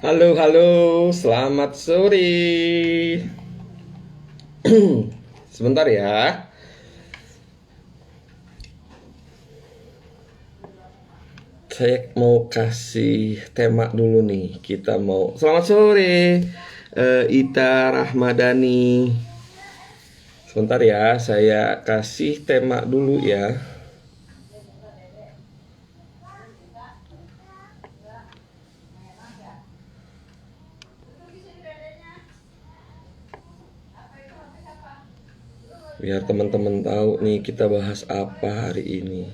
Halo, halo, selamat sore. Sebentar ya, saya mau kasih tema dulu nih. Kita mau selamat sore, Ita Rahmadani. Sebentar ya, saya kasih tema dulu ya. Biar teman-teman tahu nih kita bahas apa hari ini.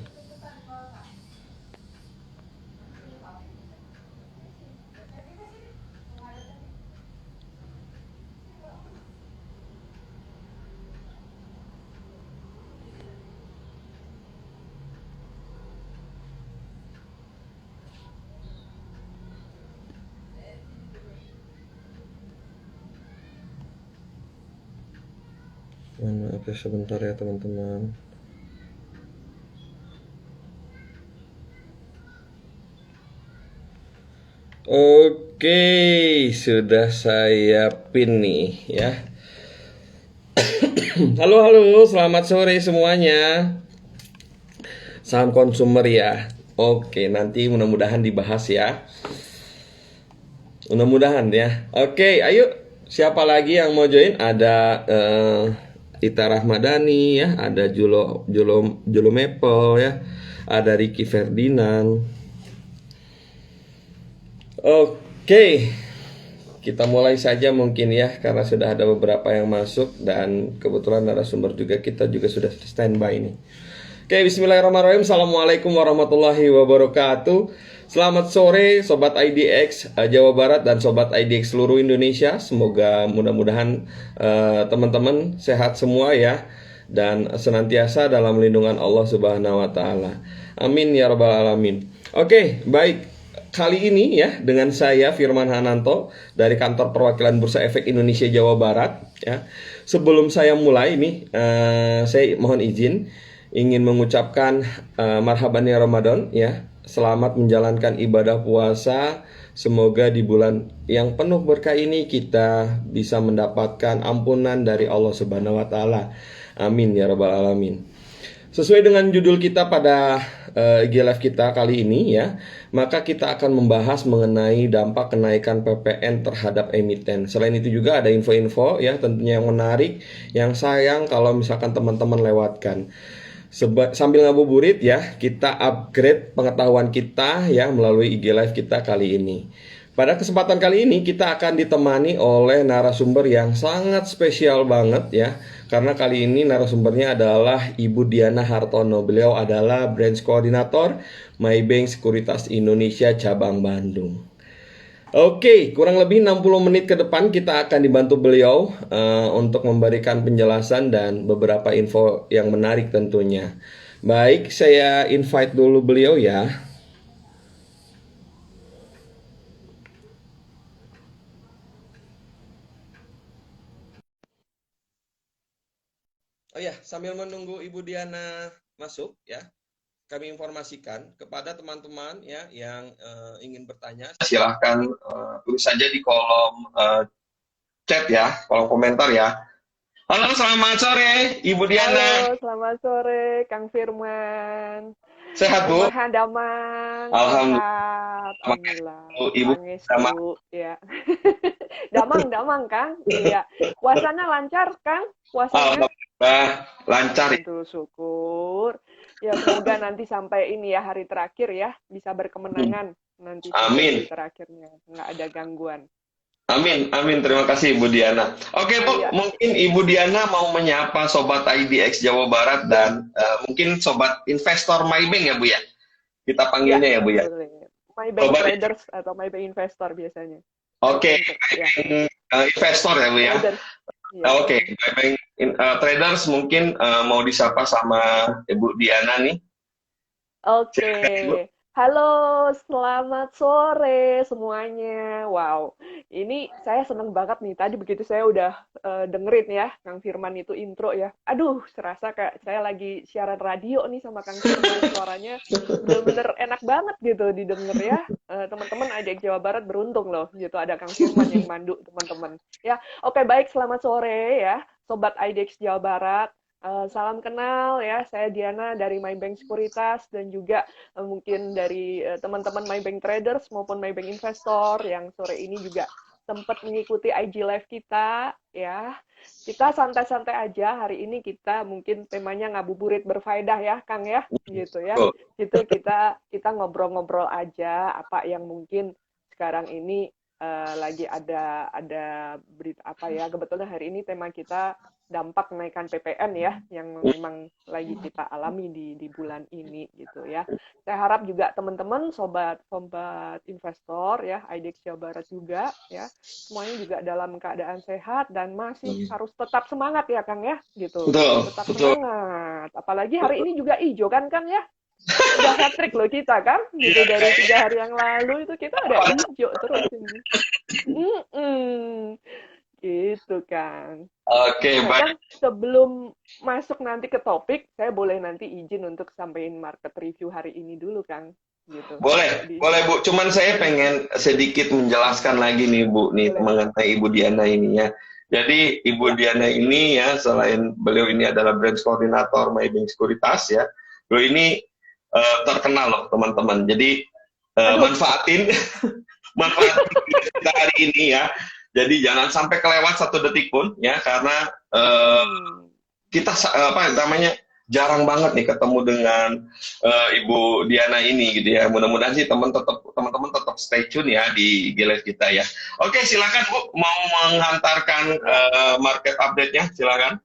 Mohon maaf ya sebentar ya teman-teman. Oke, sudah saya pin nih ya. Halo, halo, selamat sore semuanya. Saham konsumer ya. Oke, nanti mudah-mudahan dibahas ya. Mudah-mudahan ya. Oke, ayo. Siapa lagi yang mau join? Ada Ita Rahmadani ya, ada Julo Maple ya, ada Ricky Ferdinand. Oke, kita mulai saja mungkin ya, karena sudah ada beberapa yang masuk dan kebetulan narasumber juga kita juga sudah standby nih. Oke, bismillahirrahmanirrahim. Assalamualaikum warahmatullahi wabarakatuh. Selamat sore Sobat IDX Jawa Barat dan Sobat IDX seluruh Indonesia. Semoga mudah-mudahan teman-teman sehat semua ya. Dan senantiasa dalam lindungan Allah Subhanahu wa Ta'ala. Amin ya Rabbal 'Alamin. Oke, baik. Kali ini ya dengan saya Firman Hananto dari kantor perwakilan Bursa Efek Indonesia Jawa Barat ya. Sebelum saya mulai nih, saya mohon izin ingin mengucapkan marhaban ya Ramadan ya. Selamat menjalankan ibadah puasa. Semoga di bulan yang penuh berkah ini kita bisa mendapatkan ampunan dari Allah Subhanahu wa Ta'ala. Amin ya Rabbal 'Alamin. Sesuai dengan judul kita pada IG Live kita kali ini ya, maka kita akan membahas mengenai dampak kenaikan PPN terhadap emiten. Selain itu juga ada info-info ya tentunya yang menarik, yang sayang kalau misalkan teman-teman lewatkan. Sambil ngabuburit ya, kita upgrade pengetahuan kita ya melalui IG Live kita kali ini. Pada kesempatan kali ini kita akan ditemani oleh narasumber yang sangat spesial banget ya. Karena kali ini narasumbernya adalah Ibu Diana Hartono. Beliau adalah Branch Coordinator Maybank Sekuritas Indonesia Cabang Bandung. Oke, kurang lebih 60 menit ke depan kita akan dibantu beliau untuk memberikan penjelasan dan beberapa info yang menarik tentunya. Baik, saya invite dulu beliau ya. Oh ya, sambil menunggu Ibu Diana masuk ya, kami informasikan kepada teman-teman ya yang ingin bertanya, silahkan tulis saja di kolom chat ya, kolom komentar ya. Halo, selamat sore Ibu Diana. Halo, selamat sore Kang Firman. Sehat Bu? Kumaha damang, Alhamdulillah. sehat, alhamdulillah. Ibu sama. Pangestu, ya. Damang, damang, Kang. Iya. Puasanya lancar, Kang? Puasanya? Alhamdulillah lancar ya. Aduh, syukur. Ya, semoga nanti sampai ini ya hari terakhir ya bisa berkemenangan nanti sampai Amin. hari terakhirnya, nggak ada gangguan. Amin, amin. Terima kasih Ibu Diana. Oke Bu, Iya. mungkin Ibu Diana mau menyapa Sobat IDX Jawa Barat dan mungkin Sobat Investor Maybank ya Bu ya. Kita Ya, panggilnya ya Bu ya. boleh. Maybank Sobat, Traders atau Maybank Investor biasanya. oke, Ya. investor ya Bu ya. Traders. Iya. Oke, Maybank Traders mungkin mau disapa sama Ibu Diana nih. Oke. Silakan, Ibu. Halo, selamat sore semuanya. Wow, ini saya seneng banget nih. Tadi begitu saya udah dengerin ya, Kang Firman itu intro ya. Aduh, serasa kayak saya lagi siaran radio nih sama Kang Firman. Suaranya bener-bener enak banget gitu didengar ya. Teman-teman Adik Jawa Barat beruntung loh, gitu ada Kang Firman yang mandu teman-teman. Ya, oke baik. Selamat sore ya, Sobat IDX Jawa Barat. Salam kenal ya, saya Diana dari Maybank Sekuritas dan juga mungkin dari teman-teman Maybank Traders maupun Maybank Investor yang sore ini juga sempat mengikuti IG Live kita ya. Kita santai-santai aja hari ini, kita mungkin temanya ngabuburit berfaedah ya Kang ya, gitu ya. Betul. Gitu kita ngobrol-ngobrol aja apa yang mungkin sekarang ini lagi ada berita apa ya. Kebetulan hari ini tema kita dampak kenaikan PPN ya yang memang lagi kita alami di bulan ini gitu ya. Saya harap juga teman-teman sobat investor ya, IDX Jawa Barat juga ya, semuanya juga dalam keadaan sehat dan masih harus tetap semangat ya Kang ya, gitu. Betul, Tetap betul. semangat. Apalagi hari ini juga hijau kan Kang ya. Udah hat-trick loh kita kan, gitu dari 3 hari yang lalu itu kita ada hijau terus ini. Gitu Kang. Oke, Nah, baik. Kang, sebelum masuk nanti ke topik, saya boleh nanti izin untuk sampaikan market review hari ini dulu, Kang. Gitu. Boleh, boleh Diizinin. Bu. Cuman saya pengen sedikit menjelaskan lagi nih Bu, nih Boleh. mengenai Ibu Diana ini ya. Jadi Ibu Ya. Diana ini ya, selain beliau ini adalah branch koordinator Maybank Sekuritas ya, beliau ini terkenal loh teman-teman. Jadi Aduh. manfaatin manfaatin kita hari ini ya. Jadi jangan sampai kelewat satu detik pun ya, karena Hmm. kita apa namanya jarang banget nih ketemu dengan Ibu Diana ini gitu ya. Mudah-mudahan sih teman-teman tetap stay tune ya di Giles kita ya. Oke, silakan Bu, mau menghantarkan Ya. market update-nya, silakan.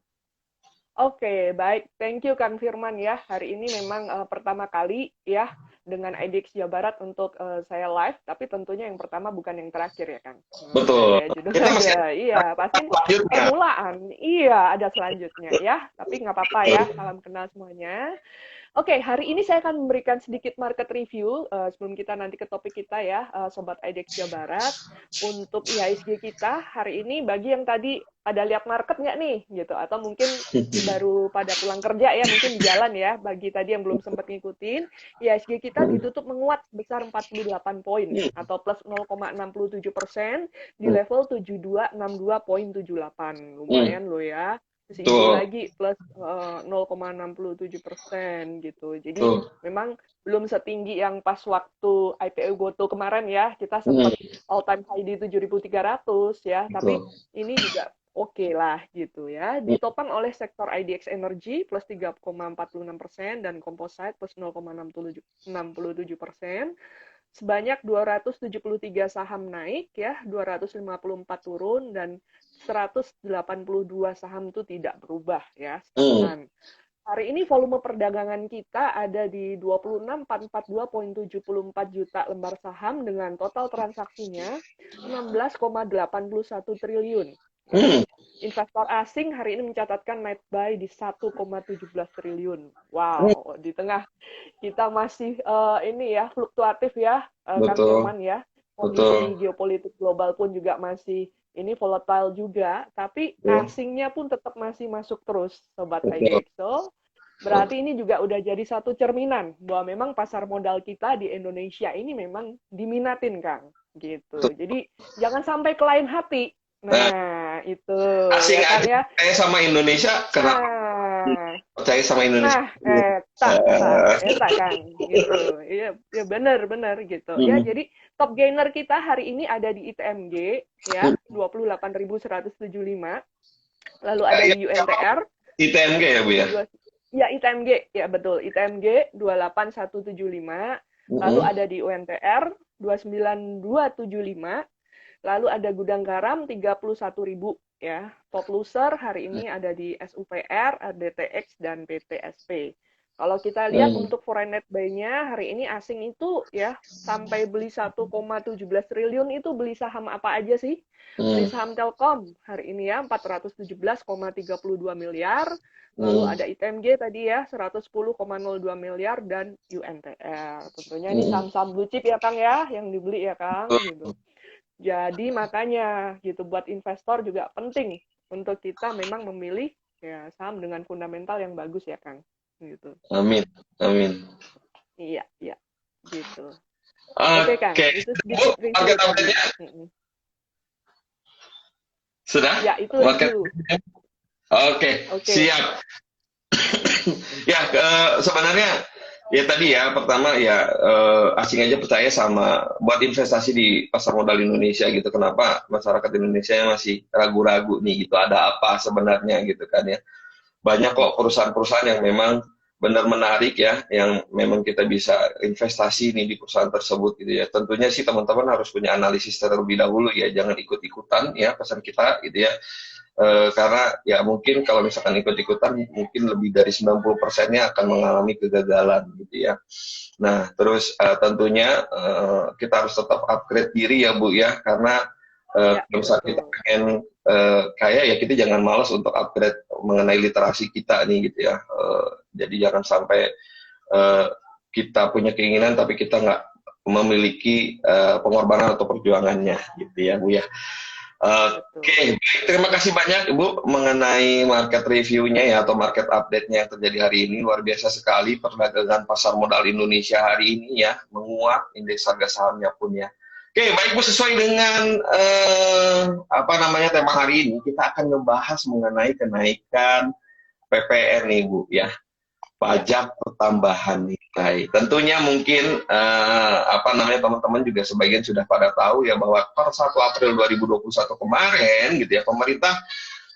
Oke, baik. Thank you Kang Firman ya. Hari ini memang pertama kali ya dengan IDX Jawa Barat untuk saya live, tapi tentunya yang pertama bukan yang terakhir ya Kang. Gitu Betul. ya Kita judulnya masih ada. Iya, pasti selanjutnya. permulaan. Iya, ada selanjutnya ya. Tapi nggak apa-apa ya. Salam kenal semuanya. Oke, hari ini saya akan memberikan sedikit market review sebelum kita nanti ke topik kita ya, Sobat IDX Jawa Barat. Untuk IHSG kita hari ini, bagi yang tadi ada lihat market nggak nih, gitu, atau mungkin baru pada pulang kerja ya, mungkin di jalan ya, bagi tadi yang belum sempat ngikutin, IHSG kita ditutup menguat sebesar 48 poin, atau plus 0,67% di level 7262,78. Lumayan loh ya. Si hijau Betul. lagi plus 0,67% gitu. Jadi Betul. memang belum setinggi yang pas waktu IPO Goto kemarin ya. Kita sempat all time high di 7.300 ya. Tapi Betul. ini juga oke lah gitu ya. Ditopang oleh sektor IDX Energy plus 3,46% dan Composite plus 0,67%. Sebanyak 273 saham naik ya, 254 turun dan 182 saham itu tidak berubah ya, stagnan. Hari ini volume perdagangan kita ada di 26.442,74 juta lembar saham dengan total transaksinya 16,81 triliun. Ya. Investor asing hari ini mencatatkan net buy di 1,17 triliun. Wow, di tengah kita masih ini ya fluktuatif ya, Kang Betul. Firman ya. Betul. Kondisi geopolitik global pun juga masih ini volatile juga, tapi Betul. asingnya pun tetap masih masuk terus, Sobat Betul. IDX. So, berarti ini juga udah jadi satu cerminan bahwa memang pasar modal kita di Indonesia ini memang diminatin, Kang. Gitu. Betul. Jadi jangan sampai ke lain hati. Nah, Nah, itu asing ya kan aja ya. percaya sama Indonesia, kenapa Nah, percaya sama Indonesia? Nah, eta Kang, gitu. Iya, ya benar gitu. Ya, Hmm. jadi top gainer kita hari ini ada di ITMG ya, 28.175. Lalu ada Ya, di UNTR ITMG ya Bu ya? dua ya ITMG, ya betul. ITMG 28.175. Lalu Mm-mm. ada di UNTR 29.275. Lalu ada gudang garam 31.000 ya. Top loser hari ini ada di SUPR, RDTX dan PTSP. Kalau kita lihat Hmm. untuk foreign net buy-nya hari ini asing itu ya sampai beli 1,17 triliun itu beli saham apa aja sih? Beli Hmm. saham Telkom hari ini ya 417,32 miliar. Lalu Hmm. ada ITMG tadi ya 110,02 miliar dan UNTR. Tentunya ini Hmm. saham-saham blue chip ya Kang ya yang dibeli ya Kang Betul. gitu. Jadi makanya gitu buat investor juga penting untuk kita memang memilih ya saham dengan fundamental yang bagus ya Kang gitu. Amin, amin. Iya, iya, gitu. Oke, Kang, Oke, itu Bu, sedikit review market tadi. update-nya Mm-mm. sudah? Ya, itu Market review. update-nya? Oke, Oke. siap. Ya, sebenarnya ya tadi ya pertama ya asing aja percaya sama buat investasi di pasar modal Indonesia gitu. Kenapa masyarakat Indonesia masih ragu-ragu nih gitu, ada apa sebenarnya gitu kan ya. Banyak kok perusahaan-perusahaan yang memang benar menarik ya, yang memang kita bisa investasi nih di perusahaan tersebut gitu ya. Tentunya sih teman-teman harus punya analisis terlebih dahulu ya, jangan ikut-ikutan ya pesan kita gitu ya. Karena ya mungkin kalau misalkan ikut-ikutan mungkin lebih dari 90%-nya akan mengalami kegagalan gitu ya. Nah, terus tentunya kita harus tetap upgrade diri ya Bu ya, karena Ya, kalau misalnya kita betul. pengen kaya ya kita jangan malas untuk upgrade mengenai literasi kita nih gitu ya. Jadi jangan sampai eh, kita punya keinginan tapi kita nggak memiliki pengorbanan atau perjuangannya gitu ya Bu ya. Oke, Betul. baik. Terima kasih banyak Ibu mengenai market review-nya ya atau market update-nya yang terjadi hari ini. Luar biasa sekali perdagangan pasar modal Indonesia hari ini ya, menguat indeks harga sahamnya pun ya. Oke, baik Bu, sesuai dengan apa namanya tema hari ini, kita akan membahas mengenai kenaikan PPN nih Bu ya, Ya, pajak pertambahan nilai. Tentunya mungkin apa namanya teman-teman juga sebagian sudah pada tahu ya bahwa per 1 April 2021 kemarin gitu ya pemerintah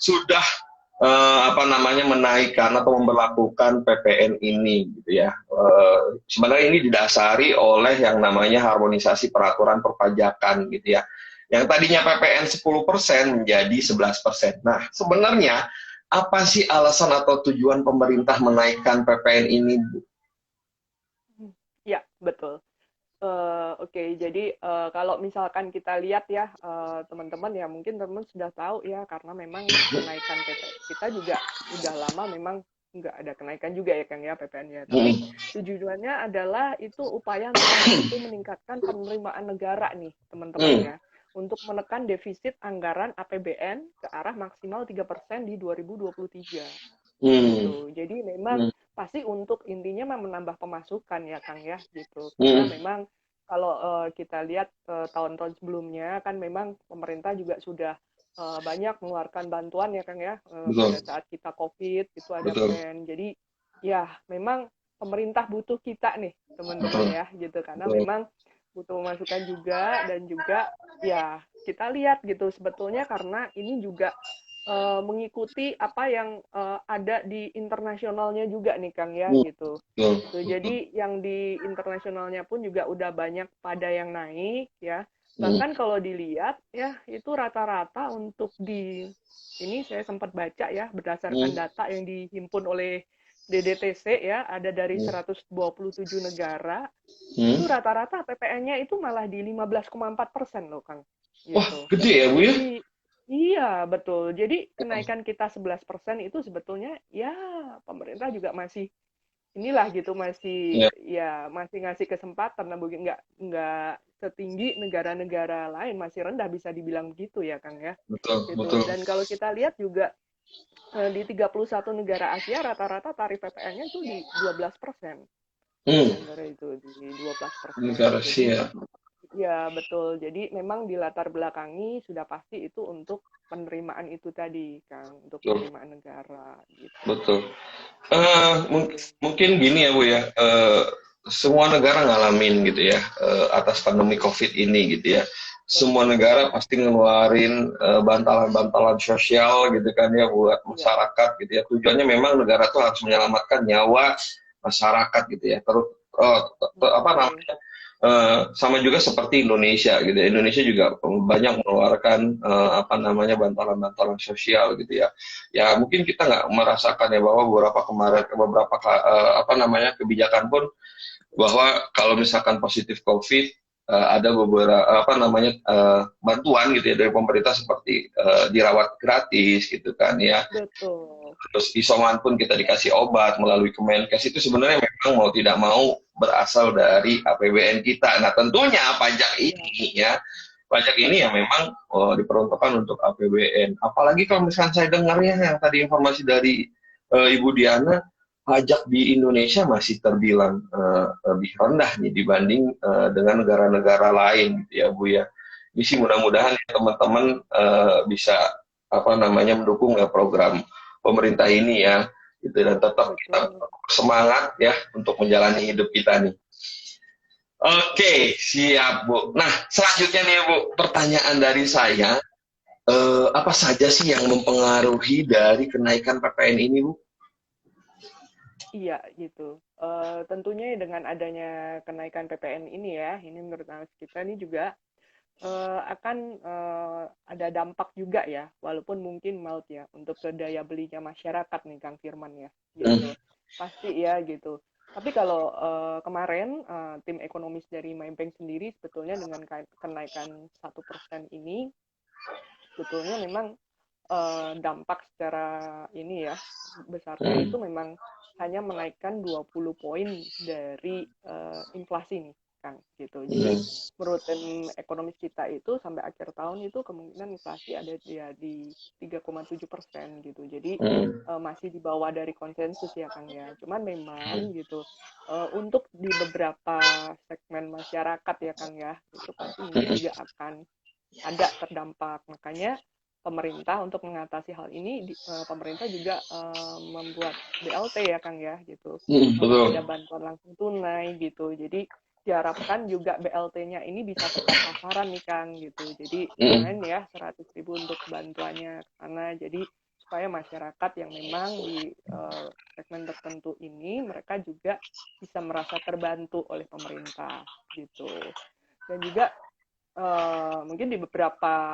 sudah apa namanya menaikkan atau memberlakukan PPN ini gitu ya. Sebenarnya ini didasari oleh yang namanya harmonisasi peraturan perpajakan gitu ya. Yang tadinya PPN 10% menjadi 11%. Nah, sebenarnya apa sih alasan atau tujuan pemerintah menaikkan PPN ini, Bu? ya, betul. Oke, jadi kalau misalkan kita lihat ya, teman-teman ya, mungkin teman sudah tahu ya, karena memang kenaikan PPN kita juga udah lama memang nggak ada kenaikan juga ya, Kang ya, PPN-nya. Tapi Hmm. tujuannya adalah itu upaya untuk membantu meningkatkan penerimaan negara nih, teman-teman Hmm. ya, untuk menekan defisit anggaran APBN ke arah maksimal 3% di 2023 Hmm. gitu. Jadi memang Hmm. pasti untuk intinya mah menambah pemasukan ya Kang ya gitu. Karena Hmm. memang kalau kita lihat tahun-tahun sebelumnya kan memang pemerintah juga sudah banyak mengeluarkan bantuan ya Kang ya pada Betul, saat kita COVID itu ada betul, pen. Jadi ya memang pemerintah butuh kita nih teman-teman betul, ya gitu karena betul. memang butuh masukan juga dan juga ya kita lihat gitu sebetulnya karena ini juga mengikuti apa yang ada di internasionalnya juga nih Kang ya Hmm. gitu. Betul, Gitu. betul. Jadi yang di internasionalnya pun juga udah banyak pada yang naik ya. Hmm. Bahkan kalau dilihat ya itu rata-rata untuk di ini saya sempat baca ya berdasarkan Hmm. data yang dihimpun oleh DDTC ya ada dari Hmm. 127 negara Hmm. itu rata-rata PPN-nya itu malah di 15,4% loh Kang Wah, gitu. gede ya, Bu ya? Jadi iya, betul. Jadi kenaikan kita 11% itu sebetulnya ya pemerintah juga masih inilah gitu masih Ya, ya masih ngasih kesempatan nah mungkin nggak setinggi negara-negara lain masih rendah bisa dibilang begitu ya Kang ya betul, gitu betul. dan kalau kita lihat juga di 31 negara Asia rata-rata tarif PPN-nya itu di 12% Hmm. di antara itu di 12%. Negara Jadi Asia. ya, betul. Jadi memang dilatar belakangi sudah pasti itu untuk penerimaan itu tadi, Kang, untuk Betul, penerimaan negara gitu. betul. Gitu. Mungkin gini ya, Bu ya. Semua negara ngalamin gitu ya atas pandemi COVID ini gitu ya. Semua Betul. negara pasti ngeluarin bantalan-bantalan sosial gitu kan ya buat Ya, masyarakat gitu ya. Tujuannya memang negara tuh harus menyelamatkan nyawa masyarakat gitu ya. Terus apa oke. namanya? sama juga seperti Indonesia gitu ya. Indonesia juga banyak mengeluarkan apa namanya bantalan-bantalan sosial gitu ya. Ya mungkin kita nggak merasakan ya bahwa apa namanya kebijakan pun bahwa kalau misalkan positif COVID ada beberapa apa namanya bantuan gitu ya dari pemerintah seperti dirawat gratis gitu kan ya. Betul. Terus isoman pun kita dikasih obat melalui Kemenkes itu sebenarnya memang mau tidak mau berasal dari APBN kita. Nah tentunya Ya, pajak ini yang memang diperuntukkan untuk APBN. Apalagi kalau misalkan saya dengar ya yang tadi informasi dari Ibu Diana, pajak di Indonesia masih terbilang lebih rendah nih dibanding dengan negara-negara lain gitu ya Bu ya. Ini sih mudah-mudahan ya, teman-teman bisa apa namanya mendukung ya program pemerintah ini ya gitu dan tetap kita betul. semangat ya untuk menjalani hidup kita nih. Oke, siap Bu. Nah, selanjutnya nih Bu, pertanyaan dari saya, apa saja sih yang mempengaruhi dari kenaikan PPN ini Bu? Iya, gitu. Tentunya dengan adanya kenaikan PPN ini ya, ini menurut analis kita ini juga akan ada dampak juga ya, walaupun mungkin mild ya, untuk ke daya belinya masyarakat nih Kang Firman ya, Hmm, gitu. Pasti ya gitu. Tapi kalau kemarin tim ekonomis dari Maybank sendiri sebetulnya dengan kenaikan 1% ini, sebetulnya memang dampak secara ini ya besarnya itu hmm, memang hanya menaikkan 20 poin dari inflasi nih Kang gitu. Jadi hmm, menurut tim ekonomis kita itu sampai akhir tahun itu kemungkinan inflasi ada ya di 3,7% gitu. Jadi hmm, masih di bawah dari konsensus ya Kang ya. Cuman memang gitu untuk di beberapa segmen masyarakat ya Kang ya itu pasti mungkin hmm, juga akan ada terdampak. Makanya pemerintah untuk mengatasi hal ini, pemerintah juga membuat BLT ya Kang ya gitu. Ada betul. bantuan langsung tunai gitu. Jadi diharapkan juga BLT-nya ini bisa tepat sasaran nih Kang gitu. Jadi Hmm, lumayan ya 100.000 untuk bantuannya ke sana. Jadi supaya masyarakat yang memang di segmen tertentu ini mereka juga bisa merasa terbantu oleh pemerintah gitu. Dan juga mungkin di beberapa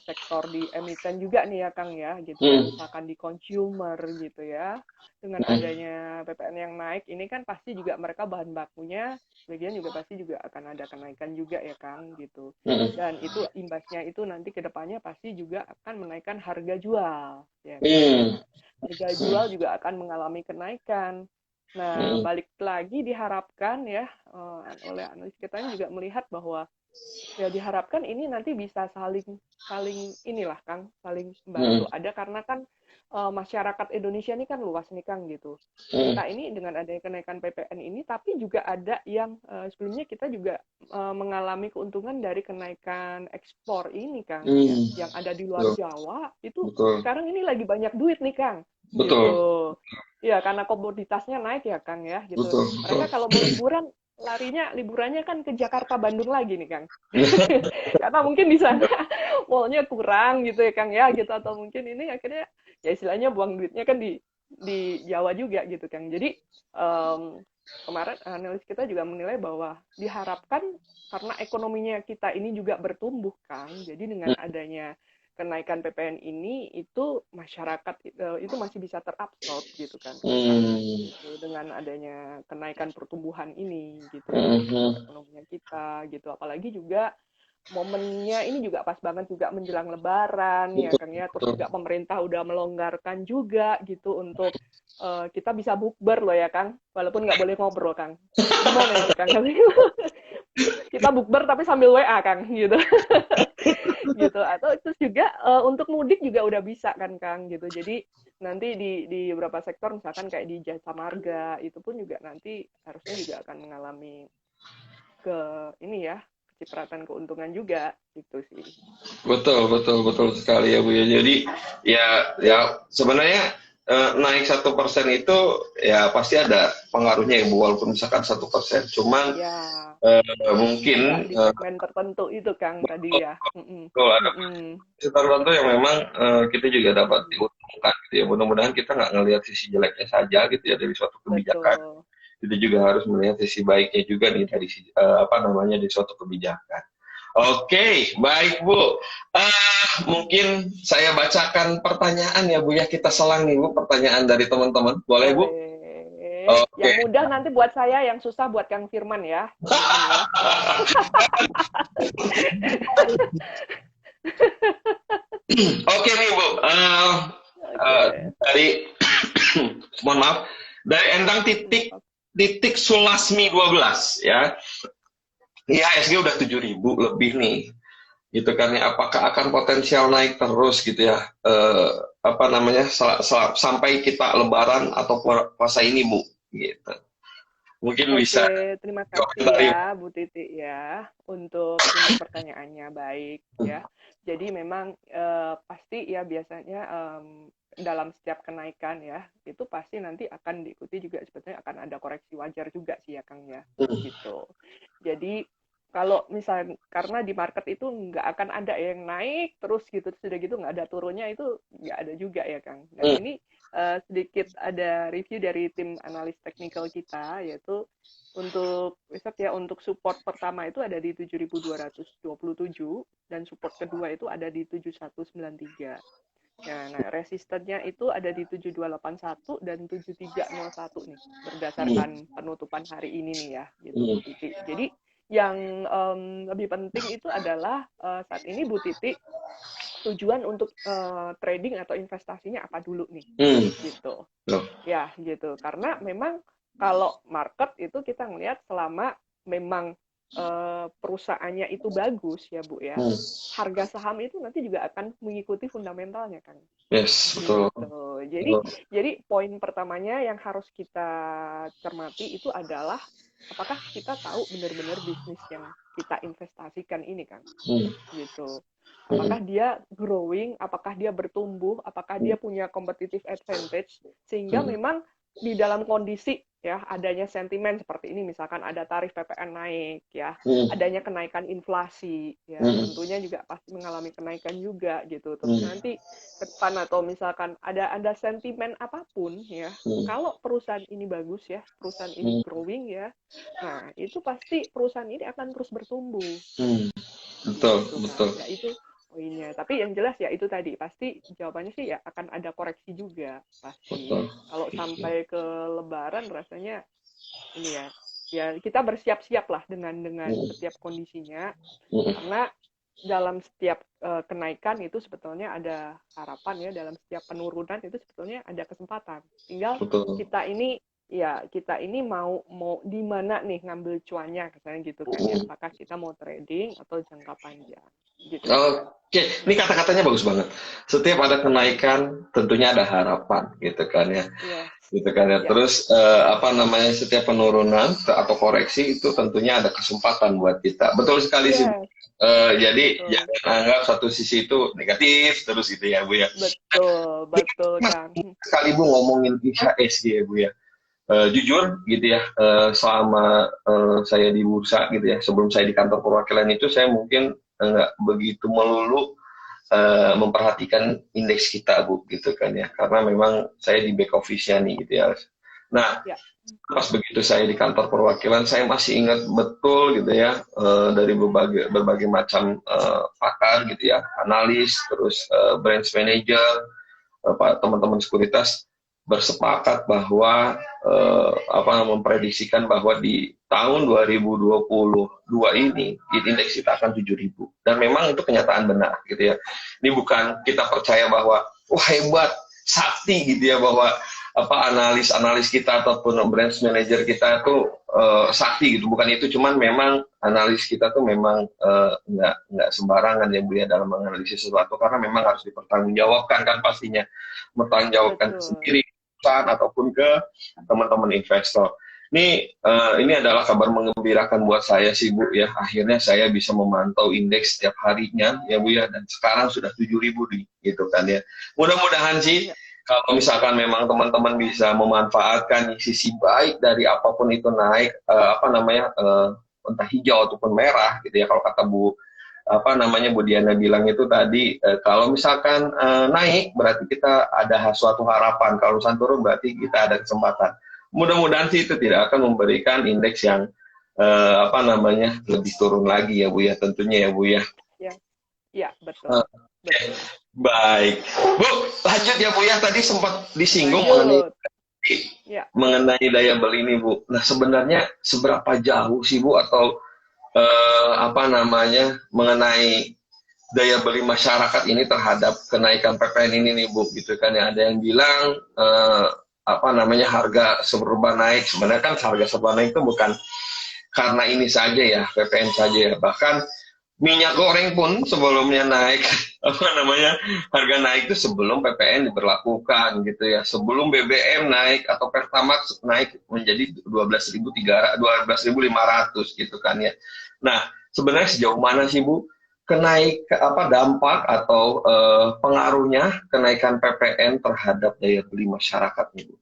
sektor di emiten juga nih ya Kang ya gitu kayak hmm, misalkan di consumer gitu ya dengan hmm, adanya PPN yang naik ini kan pasti juga mereka bahan bakunya sebagian juga pasti juga akan ada kenaikan juga ya Kang gitu hmm, dan itu imbasnya itu nanti kedepannya pasti juga akan menaikkan harga jual ya Kang. hmm, Nah harga jual juga akan mengalami kenaikan. Nah hmm, balik lagi diharapkan ya oleh analis kita ini juga melihat bahwa ya diharapkan ini nanti bisa saling saling inilah Kang, saling hmm, bantu. Ada karena kan masyarakat Indonesia ini kan luas nih Kang gitu. hmm, Kita ini dengan adanya kenaikan PPN ini, tapi juga ada yang sebelumnya kita juga mengalami keuntungan dari kenaikan ekspor ini Kang, ya, hmm, yang ada di luar betul, Jawa itu betul, sekarang ini lagi banyak duit nih Kang, betul, gitu. Ya karena komoditasnya naik ya Kang ya, gitu. betul, betul. Mereka kalau mau liburan liburannya kan ke Jakarta Bandung lagi nih Kang. Karena mungkin di sana mallnya kurang gitu ya Kang ya gitu atau mungkin ini akhirnya ya istilahnya buang duitnya kan di Jawa juga gitu Kang. Jadi em, kemarin analis kita juga menilai bahwa diharapkan karena ekonominya kita ini juga bertumbuh Kang. Jadi dengan adanya kenaikan PPN ini itu masyarakat itu masih bisa terabsorb gitu kan Kang Hmm, gitu dengan adanya kenaikan pertumbuhan ini gitu hmm, untuk hmm, perekonomian kita gitu apalagi juga momennya ini juga pas banget juga menjelang Lebaran ya betul, Kang ya terus betul. juga pemerintah udah melonggarkan juga gitu untuk kita bisa bukber loh ya Kang walaupun nggak boleh ngobrol Kang gimana itu Kang kita bukber tapi sambil WA Kang gitu gitu atau itu juga untuk mudik juga udah bisa kan Kang gitu jadi nanti di beberapa sektor misalkan kayak di jasa marga itu pun juga nanti harusnya juga akan mengalami ke ini ya kecipratan keuntungan juga gitu sih. Betul, betul, betul sekali ya Bu ya. Jadi ya sebenarnya naik 1% itu ya pasti ada pengaruhnya ya Bu, walaupun misalkan 1%. Cuman Ya ada mungkin di segmen tertentu itu Kang tadi ya. Mm-mm. kalau ada Mm-mm. tertentu yang memang kita juga dapat Mm-mm. diuntungkan gitu ya. Mudah-mudahan kita nggak ngelihat sisi jeleknya saja gitu ya dari suatu kebijakan. Betul. Itu juga harus melihat sisi baiknya juga nih dari di suatu kebijakan. Oke, baik Bu. Mungkin saya bacakan pertanyaan ya Bu ya, kita selang nih Bu pertanyaan dari teman-teman. Boleh Bu? Boleh. Oke. Yang mudah nanti buat saya, yang susah buat Kang Firman ya. Jangan ya. Oke nih Bu. Oke. Dari mohon maaf, dari Endang titik Sulasmi 12 ya. IHSG udah 7.000 lebih nih. Gitu kan ya, apakah akan potensial naik terus gitu ya, sampai kita lebaran atau puasa ini Bu, gitu. Mungkin bisa Oke, terima kasih komentari. ya Bu Titi ya untuk pertanyaannya baik ya. Jadi memang pasti ya biasanya dalam setiap kenaikan ya itu pasti nanti akan diikuti juga sebetulnya akan ada koreksi wajar juga sih ya Kang ya gitu. Jadi kalau misalnya karena di market itu nggak akan ada yang naik terus gitu sudah gitu nggak ada turunnya itu nggak ada juga ya Kang. Dan ini sedikit ada review dari tim analis teknikal kita yaitu untuk riset ya untuk support pertama itu ada di 7.227 dan support kedua itu ada di 7.193. Ya, nah resistennya itu ada di 7.281 dan 7.301 nih berdasarkan penutupan hari ini nih ya gitu Bu Titi. Jadi yang lebih penting itu adalah saat ini Bu Titi tujuan untuk trading atau investasinya apa dulu nih gitu ya gitu karena memang kalau market itu kita ngelihat selama memang perusahaannya itu bagus ya Bu ya harga saham itu nanti juga akan mengikuti fundamentalnya kan. Yes, betul. Gitu. Jadi poin pertamanya yang harus kita cermati itu adalah apakah kita tahu benar-benar bisnis yang kita investasikan ini kan gitu. Apakah dia growing, apakah dia bertumbuh, apakah dia punya competitive advantage sehingga memang di dalam kondisi ya adanya sentimen seperti ini misalkan ada tarif PPN naik ya adanya kenaikan inflasi ya tentunya juga pasti mengalami kenaikan juga gitu terus nanti ke depan atau misalkan ada sentimen apapun ya kalau perusahaan ini bagus ya perusahaan ini growing ya nah itu pasti perusahaan ini akan terus bertumbuh betul gitu, betul kan? Ya itu poinnya. Tapi yang jelas ya itu tadi pasti jawabannya sih ya akan ada koreksi juga pasti. betul. Kalau sampai ke Lebaran rasanya ini ya ya kita bersiap-siap lah dengan setiap kondisinya karena dalam setiap kenaikan itu sebetulnya ada harapan ya dalam setiap penurunan itu sebetulnya ada kesempatan. Tinggal betul. kita ini mau di mana nih ngambil cuannya katanya gitu kan ya apakah kita mau trading atau jangka panjang gitu. Oke, ini kata-katanya bagus banget. Setiap ada kenaikan, tentunya ada harapan, gitu kan ya. Yes. Gitu kan ya. Terus setiap penurunan atau koreksi itu tentunya ada kesempatan buat kita. Betul sekali sih. Jadi jangan anggap satu sisi itu negatif terus gitu ya Bu ya. Betul kan. Sekali Bu ngomongin IHSG ya Bu ya. Jujur gitu ya, selama saya di bursa gitu ya, sebelum saya di kantor perwakilan itu saya mungkin nggak begitu melulu memperhatikan indeks kita Bu gitu kan ya, karena memang saya di back office-nya nih gitu ya. Nah, pas begitu saya di kantor perwakilan, saya masih ingat betul gitu ya, dari berbagai macam pakar gitu ya, analis, terus branch manager, teman-teman sekuritas bersepakat bahwa memprediksikan bahwa di tahun 2022 ini indeks kita akan 7.000 dan memang itu kenyataan benar gitu ya. Ini bukan kita percaya bahwa wah hebat sakti gitu ya bahwa analis kita ataupun branch manager kita itu sakti gitu, bukan itu, cuman memang analis kita tuh memang nggak sembarangan ya Bu ya dalam menganalisis sesuatu karena memang harus dipertanggungjawabkan kan pastinya, mempertanggungjawabkan sendiri ataupun ke teman-teman investor. Ini adalah kabar menggembirakan buat saya sih Bu ya. Akhirnya saya bisa memantau indeks setiap harinya ya Bu ya, dan sekarang sudah 7.000 gitu kan ya. Mudah-mudahan sih kalau misalkan memang teman-teman bisa memanfaatkan sisi baik dari apapun itu naik entah hijau ataupun merah gitu ya, kalau kata Bu Diana bilang itu tadi, kalau misalkan naik berarti kita ada suatu harapan, kalau misalkan turun berarti kita ada kesempatan. mudah-mudahan sih itu tidak akan memberikan indeks yang apa namanya lebih turun lagi ya Bu ya, tentunya ya Bu ya. Ya, ya, betul. Eh, Betul. Baik, Bu, lanjut ya Bu ya. Tadi sempat disinggung mengenai Lanjut. Ya. daya beli ini Bu. Nah sebenarnya seberapa jauh sih Bu atau apa namanya mengenai daya beli masyarakat ini terhadap kenaikan PPN ini nih Bu, gitu kan ya. Ada yang bilang apa namanya harga serba naik. Sebenarnya kan harga serba naik itu bukan karena ini saja ya, PPN saja ya. Bahkan minyak goreng pun sebelumnya naik, apa namanya, harga naik itu sebelum PPN diberlakukan gitu ya. Sebelum BBM naik atau Pertamax naik menjadi 12.500 gitu kan ya. Nah, sebenarnya sejauh mana sih Bu apa dampak atau pengaruhnya kenaikan PPN terhadap daya beli masyarakat nih Bu?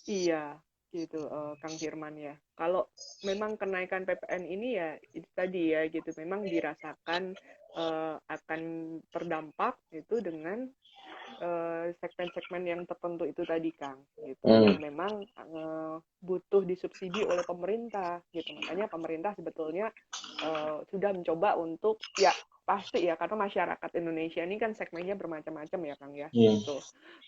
Iya, gitu, Kang Firman ya. Kalau memang kenaikan PPN ini ya itu tadi ya gitu, memang dirasakan akan terdampak itu dengan segmen-segmen yang tertentu itu tadi, Kang, gitu, Hmm. yang memang butuh disubsidi oleh pemerintah, gitu. Makanya pemerintah sebetulnya sudah mencoba untuk ya pasti ya karena masyarakat Indonesia ini kan segmennya bermacam-macam ya, Kang ya, Hmm. gitu.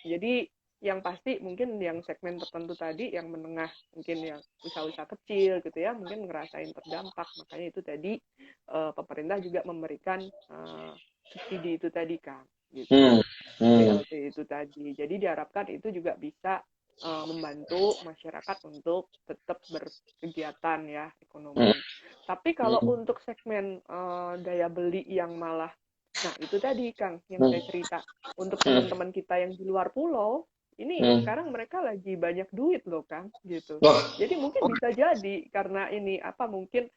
Jadi yang pasti mungkin yang segmen tertentu tadi yang menengah mungkin yang usaha-usaha kecil gitu ya mungkin ngerasain terdampak makanya itu tadi pemerintah juga memberikan subsidi itu tadi Kang Hmm. gitu Hmm. BLT itu tadi jadi diharapkan itu juga bisa membantu masyarakat untuk tetap berkegiatan ya Hmm. ekonomi tapi kalau Hmm. untuk segmen daya beli yang malah nah itu tadi Kang yang Hmm. saya cerita untuk Hmm. teman-teman kita yang di luar pulau ini Hmm. sekarang mereka lagi banyak duit loh Kang gitu. Wah. Jadi mungkin bisa jadi karena ini apa mungkin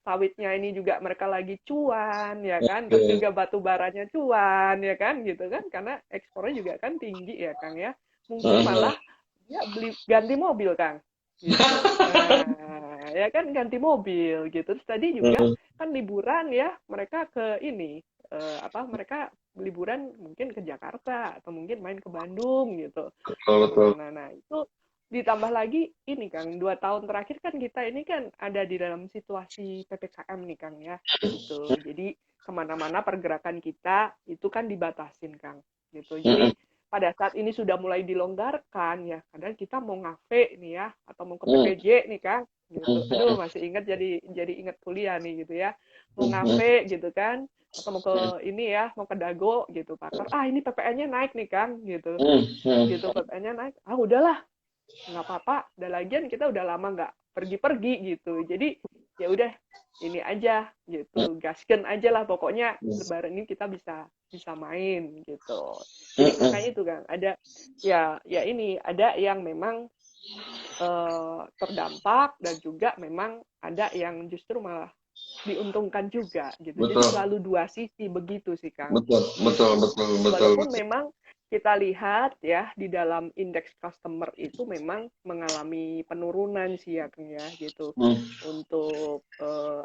sawitnya ini juga mereka lagi cuan ya kan, terus Oke. juga batu baranya cuan ya kan gitu kan karena ekspornya juga kan tinggi ya Kang ya. Mungkin Hmm. malah dia beli ganti mobil Kang gitu. Nah, ya kan ganti mobil gitu. Terus tadi juga Hmm. kan liburan ya mereka ke ini apa mereka liburan mungkin ke Jakarta atau mungkin main ke Bandung gitu Betul, betul. kemana-mana. Nah itu ditambah lagi ini Kang, 2 tahun terakhir kan kita ini kan ada di dalam situasi PPKM nih Kang ya, gitu. Jadi kemana-mana pergerakan kita itu kan dibatasin Kang, gitu. Hmm. Jadi pada saat ini sudah mulai dilonggarkan ya, kadang kita mau ngafe nih ya, atau mau ke Hmm. PPJ nih Kang, gitu. Aduh Hmm. masih ingat jadi ingat kuliah nih gitu ya, mau Hmm. ngafe gitu kan, atau mau ke ini ya, mau ke Dago gitu, pakar. Ah ini PPN-nya naik nih Kang, gitu Hmm. Hmm. gitu PPN-nya naik ah udahlah nggak apa-apa udah lagian kita udah lama nggak pergi-pergi gitu jadi ya udah ini aja gitu gasken aja lah pokoknya lebaran ini kita bisa bisa main gitu jadi Hmm. makanya itu kan ada ya ya ini ada yang memang terdampak dan juga memang ada yang justru malah diuntungkan juga gitu jadi Betul, selalu dua sisi begitu sih Kang betul, betul, gitu. betul, betul, Walaupun betul. memang kita lihat ya di dalam indeks customer itu memang mengalami penurunan sih ya Kang ya gitu. Hmm. Untuk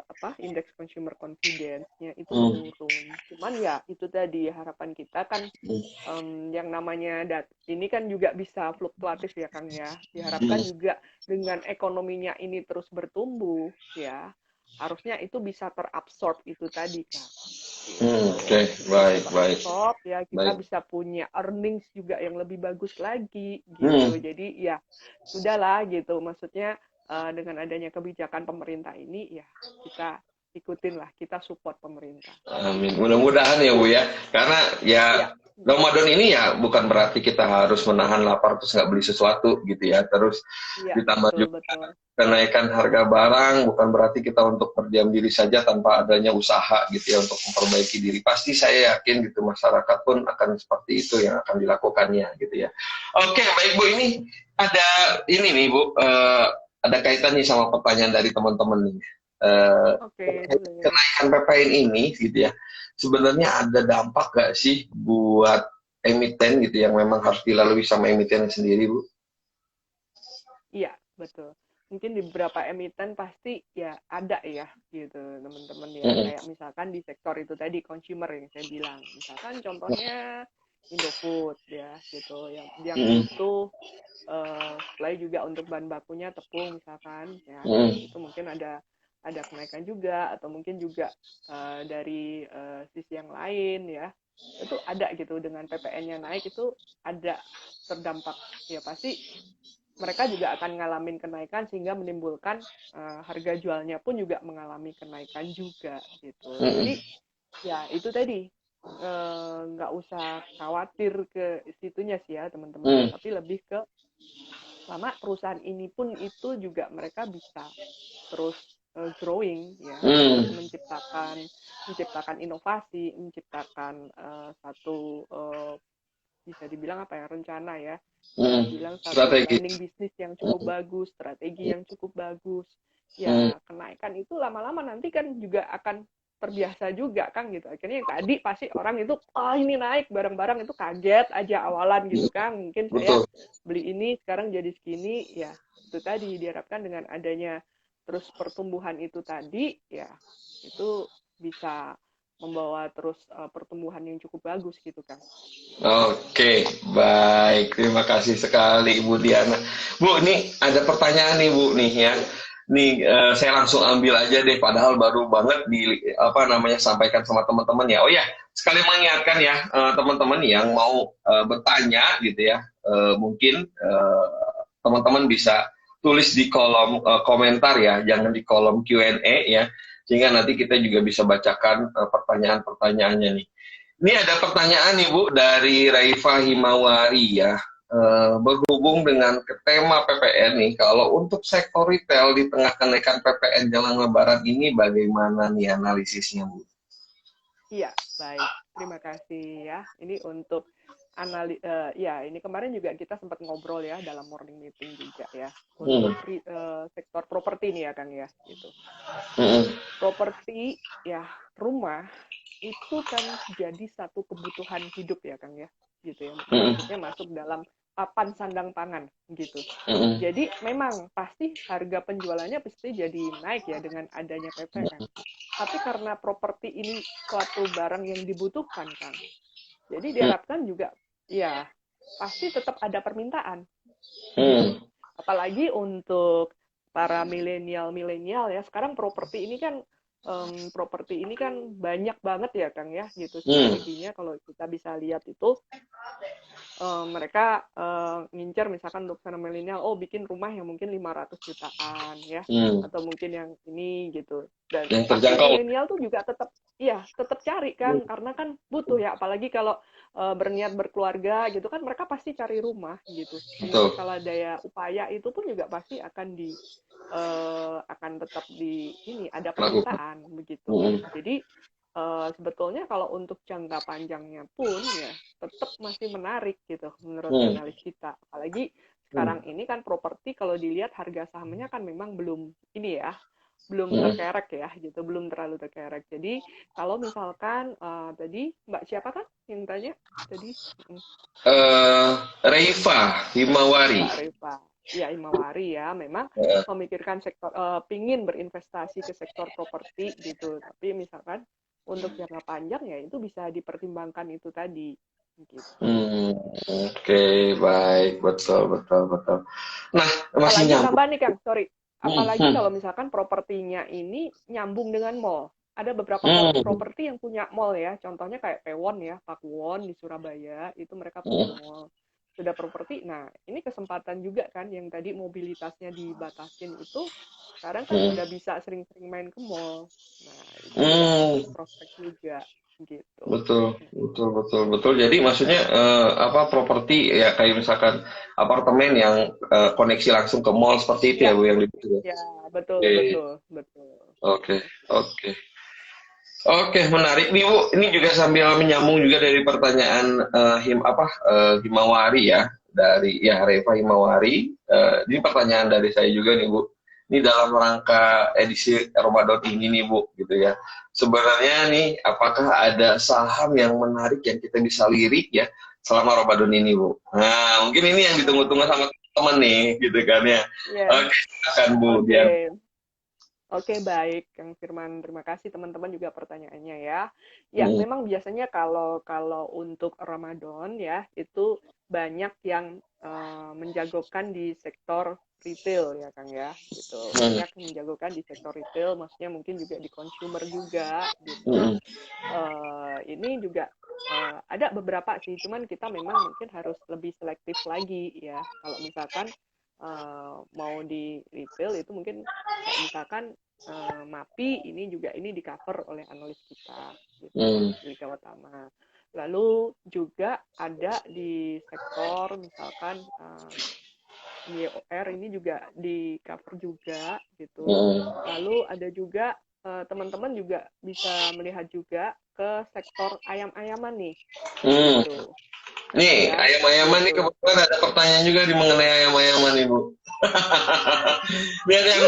apa indeks consumer confidence-nya itu Hmm. menurun. Cuman ya itu tadi harapan kita kan yang namanya ini kan juga bisa fluktuatif ya Kang ya. Hmm. Diharapkan juga dengan ekonominya ini terus bertumbuh ya harusnya itu bisa terabsorb itu tadi Kang Hmm. gitu Oke, bisa baik, baik, terabsorb ya kita baik. bisa punya earnings juga yang lebih bagus lagi Hmm. gitu jadi ya sudahlah gitu maksudnya dengan adanya kebijakan pemerintah ini ya kita ikutin lah kita support pemerintah Amin. gitu Mudah-mudahan ya Bu ya. Karena ya ya Ramadan ini ya bukan berarti kita harus menahan lapar terus nggak beli sesuatu gitu ya. Terus iya ditambah betul juga betul kenaikan harga barang bukan berarti kita untuk berdiam diri saja tanpa adanya usaha gitu ya untuk memperbaiki diri. Pasti saya yakin gitu masyarakat pun akan seperti itu yang akan dilakukannya gitu ya. Oke, baik Bu ini ada ini nih Bu ada kaitannya sama pertanyaan dari teman-teman nih. Eh, oke boleh Kenaikan PPN ini gitu ya. Sebenarnya ada dampak gak sih buat emiten gitu yang memang harus dilalui sama emiten sendiri Bu? iya betul mungkin di beberapa emiten pasti ya ada ya gitu teman-teman ya Mm-mm. kayak misalkan di sektor itu tadi consumer yang saya bilang misalkan contohnya Indofood ya gitu, yang Mm, butuh supply juga untuk bahan bakunya tepung misalkan ya, mm, itu mungkin ada kenaikan juga, atau mungkin juga dari sisi yang lain ya, itu ada gitu, dengan PPN-nya naik itu ada terdampak ya, pasti mereka juga akan ngalamin kenaikan sehingga menimbulkan harga jualnya pun juga mengalami kenaikan juga gitu. mm, Jadi ya itu tadi, nggak usah khawatir ke situnya sih ya teman-teman ya, mm, tapi lebih ke selama perusahaan ini pun itu juga mereka bisa terus growing ya, terus mm, menciptakan inovasi, menciptakan satu bisa dibilang apa ya, rencana ya, bisa mm. dibilang satu planning Strategis. bisnis yang cukup Mm, bagus, strategi yang cukup bagus, mm, ya kenaikan itu lama-lama nanti kan juga akan terbiasa juga kan gitu. Akhirnya yang tadi pasti orang itu, oh ini naik barang-barang itu kaget aja awalan gitu kan. Mungkin saya betul. beli ini sekarang jadi segini ya. Itu tadi diharapkan dengan adanya terus pertumbuhan itu tadi ya, itu bisa membawa terus pertumbuhan yang cukup bagus gitu kan. Oke, baik. Terima kasih sekali Ibu Diana. Bu, ini ada pertanyaan nih Bu nih ya. Nih saya langsung ambil aja deh. Padahal baru banget di apa namanya sampaikan sama teman-teman ya. Oh ya, sekali mengingatkan ya teman-teman yang mau bertanya gitu ya. Mungkin teman-teman bisa tulis di kolom komentar ya, jangan di kolom Q&A ya. Sehingga nanti kita juga bisa bacakan pertanyaan-pertanyaannya nih. Ini ada pertanyaan nih Bu dari Raifa Himawari ya. Berhubung dengan ke tema PPN nih, kalau untuk sektor retail di tengah kenaikan PPN jelang Lebaran ini bagaimana nih analisisnya Bu? Iya, baik. Terima kasih ya. Ini untuk ya ini kemarin juga kita sempat ngobrol ya dalam morning meeting juga ya. Hmm, Untuk sektor properti nih ya Kang ya, gitu. hmm, Properti ya, rumah itu kan jadi satu kebutuhan hidup ya Kang ya, gitu ya. hmm, Maksudnya masuk dalam papan sandang pangan gitu. hmm, Jadi memang pasti harga penjualannya pasti jadi naik ya dengan adanya PPN. Tapi karena properti ini suatu barang yang dibutuhkan Kang, jadi hmm, diharapkan juga ya pasti tetap ada permintaan gitu. hmm, Apalagi untuk para milenial ya, sekarang properti ini kan banyak banget ya Kang ya, gitu hmm, strateginya kalau kita bisa lihat itu, mereka ngincer misalkan untuk sana milenial, oh bikin rumah yang mungkin 500 jutaan ya, hmm. atau mungkin yang ini gitu. Dan Yang pasti terjangkau. milenial tuh juga tetap cari kan, karena kan butuh ya, apalagi kalau berniat berkeluarga gitu kan, mereka pasti cari rumah gitu. Dengan Betul. skala daya upaya itu pun juga pasti akan tetap di ini ada Lakukan. permintaan begitu. Hmm, Jadi sebetulnya kalau untuk jangka panjangnya pun ya tetap masih menarik gitu menurut hmm, analis kita. Apalagi hmm, sekarang ini kan properti kalau dilihat harga sahamnya kan memang belum ini ya, belum hmm. terkerek ya gitu, belum terlalu terkerek. Jadi kalau misalkan tadi Mbak siapa kan yang tanya tadi? Eh, Reifa Himawari. Mbak Reva. Ya, Imawari ya, memang Eh, memikirkan sektor, pingin berinvestasi ke sektor properti gitu. Tapi misalkan untuk jangka panjang ya itu bisa dipertimbangkan itu tadi gitu. hmm, oke, baik, betul, betul, betul. Nah, masih Apalagi nyambung. tambah nih Kang, sorry. Hmm, Apalagi hmm, kalau misalkan propertinya ini nyambung dengan mall. Ada beberapa hmm, properti yang punya mall ya. Contohnya kayak Pewon ya, Pakuwon di Surabaya, itu mereka punya hmm, mall. Sudah properti. Nah, ini kesempatan juga kan yang tadi mobilitasnya dibatasin itu, sekarang kan hmm, udah bisa sering-sering main ke mall. Nah, itu juga hmm, masih prospek juga gitu. betul, betul, betul, betul. Jadi maksudnya apa properti ya kayak misalkan apartemen yang koneksi langsung ke mall seperti itu ya Ya, Bu yang dibutuhkan. ya, betul, Oke, betul, betul. oke, oke. Oke, menarik nih Bu. Ini juga sambil menyambung juga dari pertanyaan Himawari ya, dari ya Reva Himawari. Ini pertanyaan dari saya juga nih Bu. Ini dalam rangka edisi Ramadan ini nih Bu, gitu ya. Sebenarnya nih, apakah ada saham yang menarik yang kita bisa lirik ya selama Ramadan ini Bu? Nah, mungkin ini yang ditunggu-tunggu sama teman-teman nih, gitu kan ya. Ya, Oke, silakan Bu oke. Dian. Oke, baik, Kang Firman. Terima kasih teman-teman juga pertanyaannya ya. Ya, Hmm. memang biasanya kalau kalau untuk Ramadan ya, itu banyak yang menjagokan di sektor retail ya, Kang ya, gitu. Hmm. Banyak yang menjagokan di sektor retail, maksudnya mungkin juga di consumer juga gitu. Hmm. Ini juga ada beberapa sih, cuman kita memang mungkin harus lebih selektif lagi ya. Kalau misalkan mau di retail itu mungkin kayak misalkan MAPI ini juga ini di cover oleh analis kita gitu Hmm. di Liga Utama. Lalu juga ada di sektor misalkan YOR ini juga di cover juga gitu. Hmm. Lalu ada juga teman-teman juga bisa melihat juga ke sektor ayam-ayaman nih Hmm. gitu Nih, ya ayam-ayaman nih gitu. kebetulan ada pertanyaan juga di mengenai ayam-ayaman Ibu. Biar yang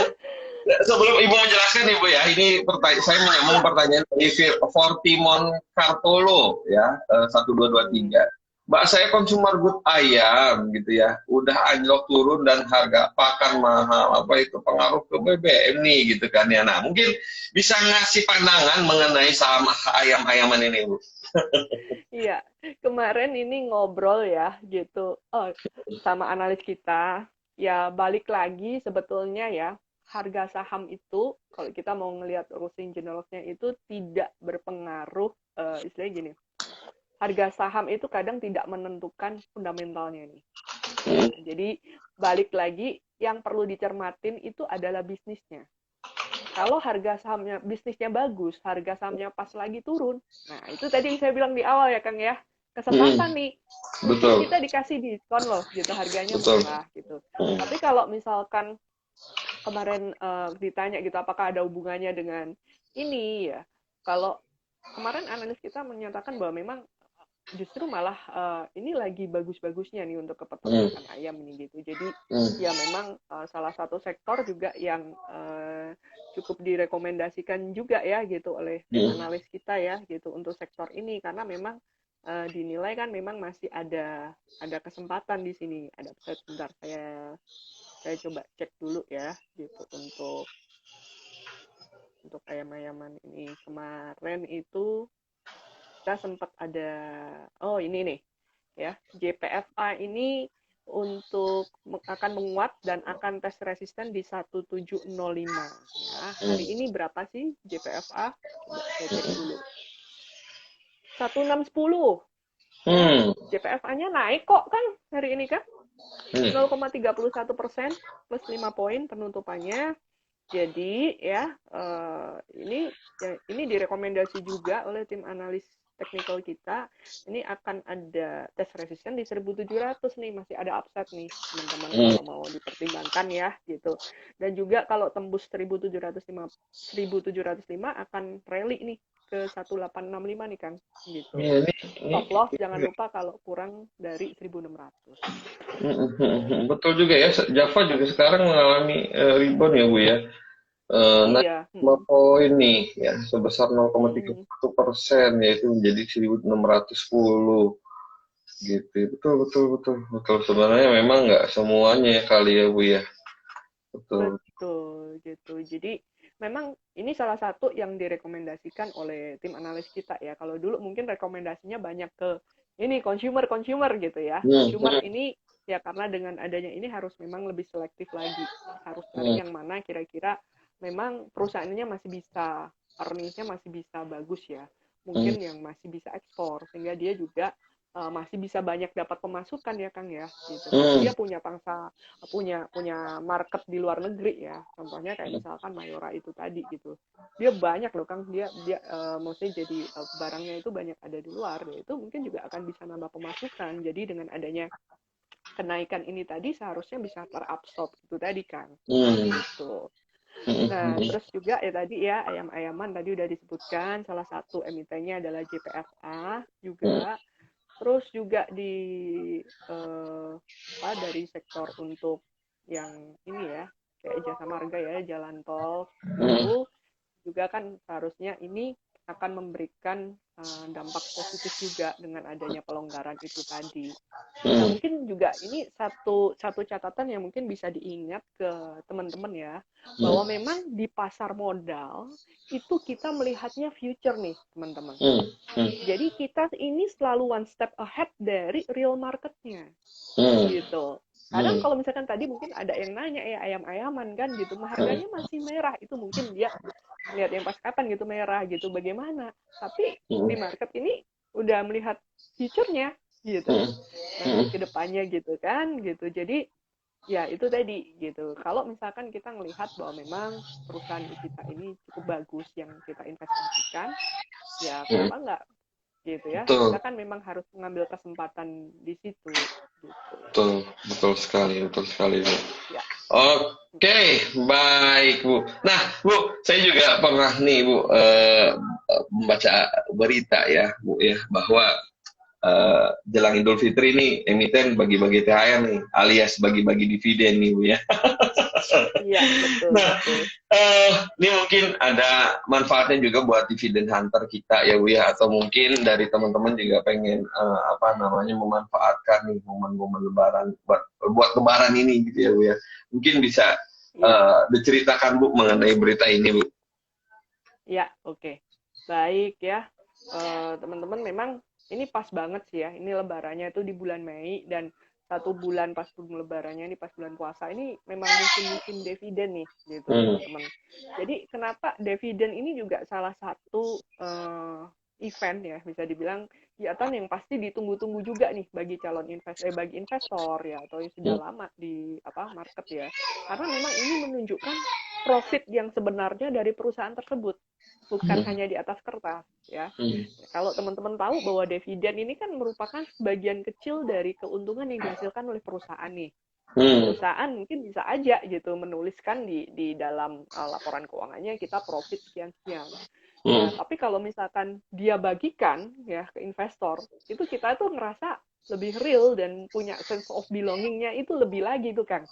sebelum Ibu menjelaskan Ibu ya, ini pertanyaan saya menyambung Ya. pertanyaan dari Fortimon Cartolo ya, 1223. Hmm. Mbak, saya konsumer good ayam gitu ya, udah anjlok turun dan harga pakan mahal, apa itu pengaruh ke BBM nih gitu kan ya. Nah, mungkin bisa ngasih pandangan mengenai saham ayam-ayaman ini, Bu. Iya, kemarin ini ngobrol ya gitu sama analis kita. Ya balik lagi sebetulnya ya harga saham itu kalau kita mau ngelihat rushing generalsnya itu tidak berpengaruh istilahnya gini. Harga saham itu kadang tidak menentukan fundamentalnya nih. Ya, jadi balik lagi yang perlu dicermatin itu adalah bisnisnya. Kalau harga sahamnya bisnisnya bagus, harga sahamnya pas lagi turun. Nah, itu tadi yang saya bilang di awal ya, Kang ya. Hmm, Kesempatan nih. Mungkin betul, kita dikasih diskon loh, gitu. Harganya betul. murah gitu. Hmm. Tapi kalau misalkan kemarin ditanya gitu apakah ada hubungannya dengan ini ya. Kalau kemarin analis kita menyatakan bahwa memang justru malah ini lagi bagus-bagusnya nih untuk Hmm. kepeternakan ayam ini gitu. Jadi Hmm. ya memang salah satu sektor juga yang cukup direkomendasikan juga ya gitu oleh tim Hmm. analis kita ya gitu untuk sektor ini karena memang dinilai kan memang masih ada kesempatan di sini. Ada sebentar saya coba cek dulu ya gitu untuk ayam-ayaman ini kemarin itu kita sempat ada oh ini nih ya JPFA ini untuk akan menguat dan akan tes resisten di 1705 ya. Hari Hmm. ini berapa sih JPFA? Coba saya cek dulu. 1610 ya. Hmm. JPFA-nya naik kok kan hari ini kan Hmm. 0,31% plus 5 poin penutupannya. Jadi ya ini direkomendasi juga oleh tim analis teknikal kita. Ini akan ada tes resisten di 1700 nih, masih ada upside nih teman-teman Hmm. kalau mau dipertimbangkan ya gitu. Dan juga kalau tembus 1705 akan rally nih ke 1865 nih Kang gitu. Ya, ini Stop loss jangan lupa kalau kurang dari 1600. betul juga ya. Java juga sekarang mengalami rebound ya Bu ya. Naik Iya, 5 poin nih ya sebesar mm, 0,31% yaitu menjadi 1610 gitu. Betul betul betul betul. Sebenarnya memang nggak semuanya ya kali ya Bu ya. Betul. betul gitu. Jadi memang ini salah satu yang direkomendasikan oleh tim analis kita ya. Kalau dulu mungkin rekomendasinya banyak ke ini consumer gitu ya. Hmm. Consumer Hmm. ini ya karena dengan adanya ini harus memang lebih selektif lagi. Harus cari Hmm. yang mana kira-kira memang perusahaannya masih bisa earnings-nya masih bisa bagus ya. Hmm. Mungkin yang masih bisa ekspor sehingga dia juga masih bisa banyak dapat pemasukan ya Kang ya gitu. Karena Hmm. dia punya pangsa punya punya market di luar negeri ya. Contohnya kayak misalkan Mayora itu tadi gitu. Dia banyak loh Kang, dia dia maksudnya jadi barangnya itu banyak ada di luar ya. Itu mungkin juga akan bisa nambah pemasukan. Jadi dengan adanya kenaikan ini tadi seharusnya bisa terabsorb itu tadi Kang. Hmm. Gitu. Nah, Hmm. terus juga ya tadi ya ayam-ayaman tadi udah disebutkan salah satu emitennya adalah JPFA Hmm. juga. Terus juga di dari sektor untuk yang ini ya, kayak jasa marga ya, jalan tol Hmm. itu juga kan seharusnya ini akan memberikan dampak positif juga dengan adanya pelonggaran itu tadi. Nah, Hmm. mungkin juga ini satu satu catatan yang mungkin bisa diingat ke teman-teman ya, Hmm. bahwa memang di pasar modal itu kita melihatnya future nih, teman-teman. Hmm. Hmm. Jadi kita ini selalu one step ahead dari real marketnya Hmm. gitu. Kadang Hmm. kalau misalkan tadi mungkin ada yang nanya ya ayam-ayaman kan gitu, Hmm. harganya masih merah, itu mungkin dia lihat yang pas kapan gitu merah gitu bagaimana. Tapi Hmm. di market ini udah melihat future-nya gitu. Hmm. Nanti Hmm. ke depannya gitu kan gitu. Jadi ya itu tadi gitu. Kalau misalkan kita melihat bahwa memang perusahaan kita ini cukup bagus yang kita investasikan, ya Hmm. kenapa enggak gitu ya. Betul, Kita kan memang harus mengambil kesempatan di situ gitu. betul, betul sekali, Bu. Ya. Oke, baik, Bu. Nah, Bu, saya juga pernah nih, Bu, membaca berita ya, Bu, ya, bahwa jelang Idul Fitri nih, emiten bagi-bagi THR nih, alias bagi-bagi dividen nih, Bu, ya. Iya, betul, Nah, betul. ini mungkin ada manfaatnya juga buat dividen hunter kita ya Bu ya, atau mungkin dari teman-teman juga pengen apa namanya memanfaatkan nih momen-momen Lebaran buat Lebaran ini gitu ya Bu ya. Mungkin bisa Iya, diceritakan Bu mengenai berita ini Bu. iya, oke. Baik ya. Teman-teman memang ini pas banget sih ya. Ini lebarannya itu di bulan Mei dan satu bulan pas sebelum lebarannya ini pas bulan puasa ini memang musim-musim dividen nih gitu Hmm. teman-teman. Jadi kenapa dividen ini juga salah satu event ya bisa dibilang kegiatan yang pasti ditunggu-tunggu juga nih bagi bagi investor ya atau yang sudah Hmm. lama di market ya. Karena memang ini menunjukkan profit yang sebenarnya dari perusahaan tersebut, bukan Hmm. hanya di atas kertas ya. Hmm. Kalau teman-teman tahu bahwa dividen ini kan merupakan sebagian kecil dari keuntungan yang dihasilkan oleh perusahaan nih. Hmm. Perusahaan mungkin bisa aja gitu menuliskan di dalam laporan keuangannya kita profit sekian-sekian. Hmm. Nah, tapi kalau misalkan dia bagikan ya ke investor, itu kita tuh ngerasa lebih real dan punya sense of belongingnya itu lebih lagi tuh Kang.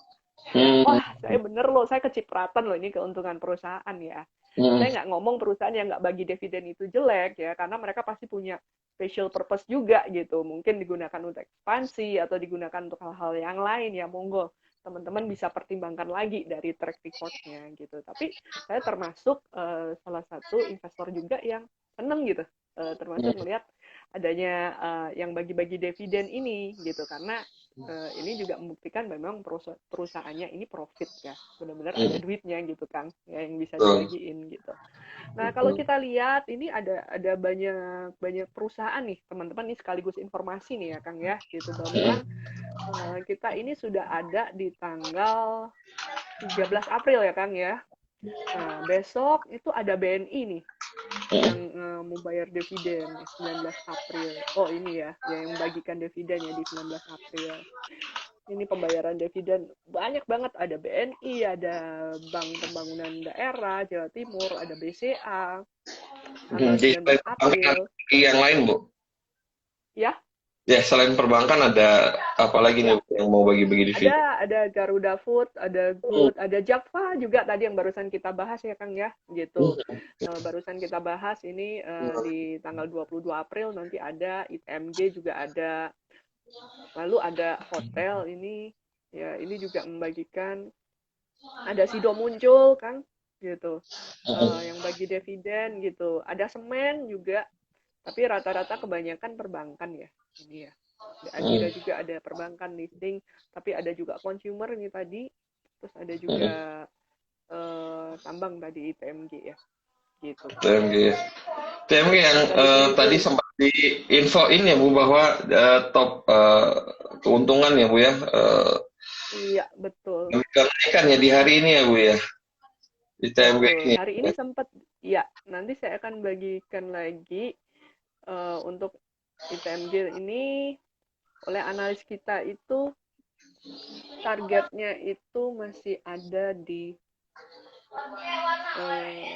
Kayak, Hmm. wah saya bener loh, saya kecipratan loh ini keuntungan perusahaan ya. Hmm. Saya nggak ngomong perusahaan yang nggak bagi dividen itu jelek ya, karena mereka pasti punya special purpose juga gitu. Mungkin digunakan untuk ekspansi atau digunakan untuk hal-hal yang lain ya, monggo teman-teman bisa pertimbangkan lagi dari track record-nya gitu. Tapi saya termasuk salah satu investor juga yang seneng gitu, termasuk melihat adanya yang bagi-bagi dividen ini gitu, karena ini juga membuktikan memang perusahaannya ini profit ya, benar-benar ada Hmm. duitnya gitu kan, ya yang bisa Betul. dibagiin gitu. Nah kalau kita lihat ini ada banyak banyak perusahaan nih teman-teman, ini sekaligus informasi nih ya Kang ya, gitu bahwa memang kita ini sudah ada di tanggal 13 April ya Kang ya. Nah besok itu ada BNI nih yang mau bayar dividen 19 April. Oh ini ya, yang membagikan dividen ya di 19 April. Ini pembayaran dividen banyak banget, ada BNI, ada Bank Pembangunan Daerah Jawa Timur, ada BCA, Hmm. tanggal Di 19 selain perbankan April. yang lain Bu. Ya, Ya selain perbankan ada apa lagi nih ya. Bu, yang mau bagi-bagi dividen? Ada Garuda Food, ada Hmm. Good, ada Jakfa juga tadi yang barusan kita bahas ya Kang ya, gitu. Barusan kita bahas ini di tanggal 22 April nanti ada ITMG juga ada. Lalu ada hotel ini, ya ini juga membagikan, ada Sido muncul kan, gitu. Yang bagi dividen gitu. Ada semen juga, tapi rata-rata kebanyakan perbankan ya. Ini ya. Hmm. Ada juga ada perbankan listing, tapi ada juga consumer ini tadi, terus ada juga Hmm. tambang tadi ITMG ya, gitu. TMG. TMG yang Bisa tadi ditunggu. sempat di infoin ya Bu bahwa top keuntungan ya Bu ya Iya, betul. kenaikan ya di hari ini ya Bu ya di TMG Betul. ini. Hari ini sempat, ya, nanti saya akan bagikan lagi untuk ITMG ini oleh analis kita itu targetnya itu masih ada di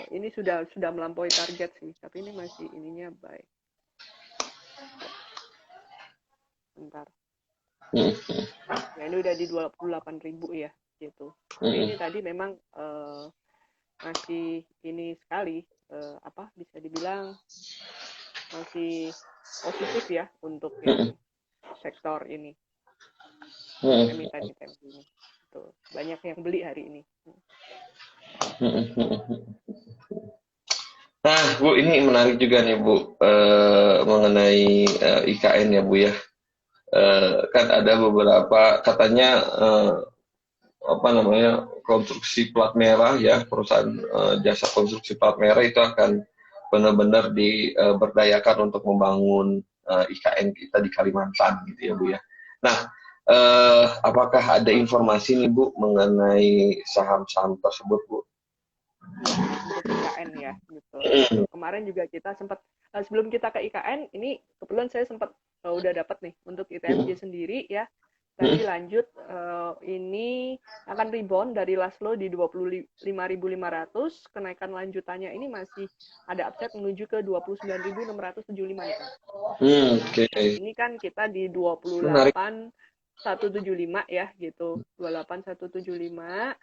ini sudah melampaui target sih, tapi ini masih ininya baik. Ya, bentar. Hmm. Ya ini udah di 28.000 ya, gitu. Tapi Hmm. ini tadi memang masih ini sekali, apa bisa dibilang masih positif ya untuk Mm-mm. yang sektor ini, Mm-mm. emiten-emiten ini. Tuh, banyak yang beli hari ini. Mm-mm. Nah, Bu, ini menarik juga nih, Bu, mengenai IKN ya, Bu ya. Kan ada beberapa katanya apa namanya konstruksi plat merah ya, perusahaan jasa konstruksi plat merah itu akan benar-benar diberdayakan untuk membangun IKN kita di Kalimantan gitu ya, Bu ya. Nah, apakah ada informasi nih, Bu, mengenai saham-saham tersebut, Bu? Ya, untuk IKN ya, gitu. Kemarin juga kita sempat, sebelum kita ke IKN, ini kebetulan saya sempat udah dapat nih untuk ITMJ sendiri ya. Tadi lanjut, ini akan rebound dari last low di 25.500, kenaikan lanjutannya ini masih ada upside menuju ke 29.675 nih, Kang. Nah, Oke, saat ini kan kita di menarik. 28.175 ya gitu. 28.175.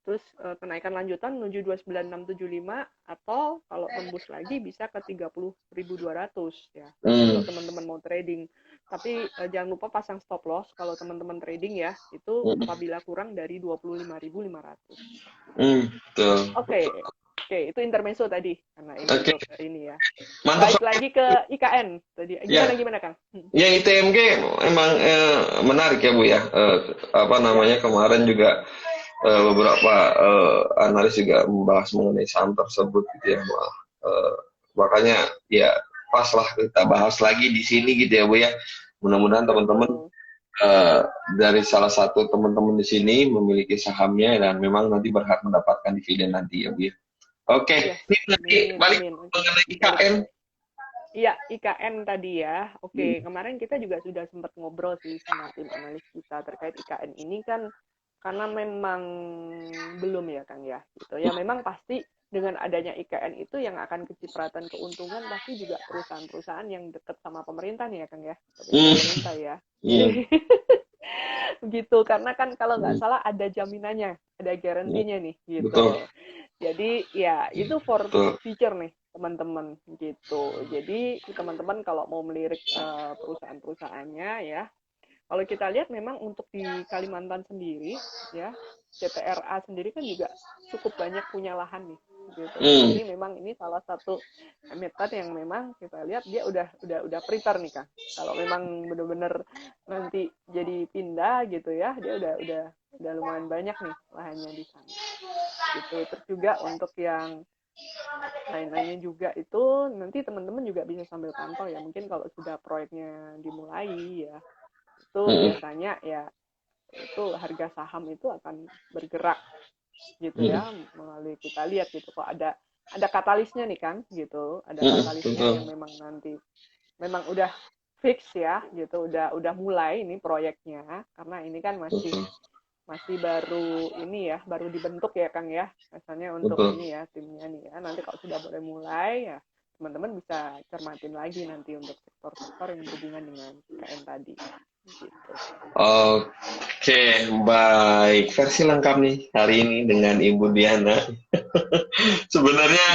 Terus kenaikan lanjutan menuju 29.675 atau kalau tembus lagi bisa ke 30.200 ya. Kalau Hmm, teman-teman mau trading. Tapi jangan lupa pasang stop loss kalau teman-teman trading ya. Itu hmm, apabila kurang dari 25.500. betul, Oke. betul. Oke, itu intermezzo tadi karena ini Oke, untuk ini ya. mantap. Balik lagi ke IKN tadi. Ya, Gimana gimana, Kang? yang ITMG emang menarik ya, Bu ya. Apa Ya. namanya kemarin juga beberapa analis juga membahas mengenai saham tersebut gitu ya. Wah, makanya ya pas lah kita bahas lagi di sini gitu ya, Bu ya. Mudah-mudahan teman-teman Betul. eh, dari salah satu teman-teman di sini memiliki sahamnya dan memang nanti berhak mendapatkan dividen nanti ya, Bu ya. Oke, Yes. ini nanti Amin, balik amin. Oke, mengenai balik. IKN. Iya, IKN tadi ya. Oke, kemarin kita juga sudah sempat ngobrol sih sama tim analis kita terkait IKN ini kan karena memang belum ya Kang ya. Gitu. Ya memang pasti dengan adanya IKN itu yang akan kecipratan keuntungan pasti juga perusahaan-perusahaan yang dekat sama pemerintah nih ya Kang ya. Dengan Hmm, pemerintah ya. iya, Gitu, karena kan kalau nggak hmm, salah ada jaminannya, ada iya, garansinya nih betul, gitu. Jadi ya itu for betul. future nih teman-teman gitu. Jadi teman-teman kalau mau melirik perusahaan-perusahaannya ya, kalau kita lihat memang untuk di Kalimantan sendiri ya, CTRA sendiri kan juga cukup banyak punya lahan nih gitu. Hmm, Jadi memang ini salah satu emiten yang memang kita lihat dia udah prepare nih Kang. Kalau memang benar-benar nanti jadi pindah gitu ya, dia udah lumayan banyak nih lahannya di sana. Gitu. Terus juga untuk yang lain-lainnya juga itu nanti teman-teman juga bisa sambil pantau ya. Mungkin kalau sudah proyeknya dimulai ya, itu hmm, biasanya ya itu harga saham itu akan bergerak gitu hmm, ya melalui kita lihat gitu kok ada katalisnya nih kan gitu, ada hmm, katalisnya betul, yang memang nanti memang udah fix ya gitu, udah mulai ini proyeknya karena ini kan masih betul, masih baru ini ya, baru dibentuk ya Kang ya. Misalnya untuk betul. ini ya timnya nih ya. Nanti kalau sudah boleh mulai ya teman-teman bisa cermatin lagi nanti untuk sektor-sektor yang berhubungan dengan IKN tadi. Gitu. Oke, baik. Versi lengkap nih hari ini dengan Ibu Diana. Sebenarnya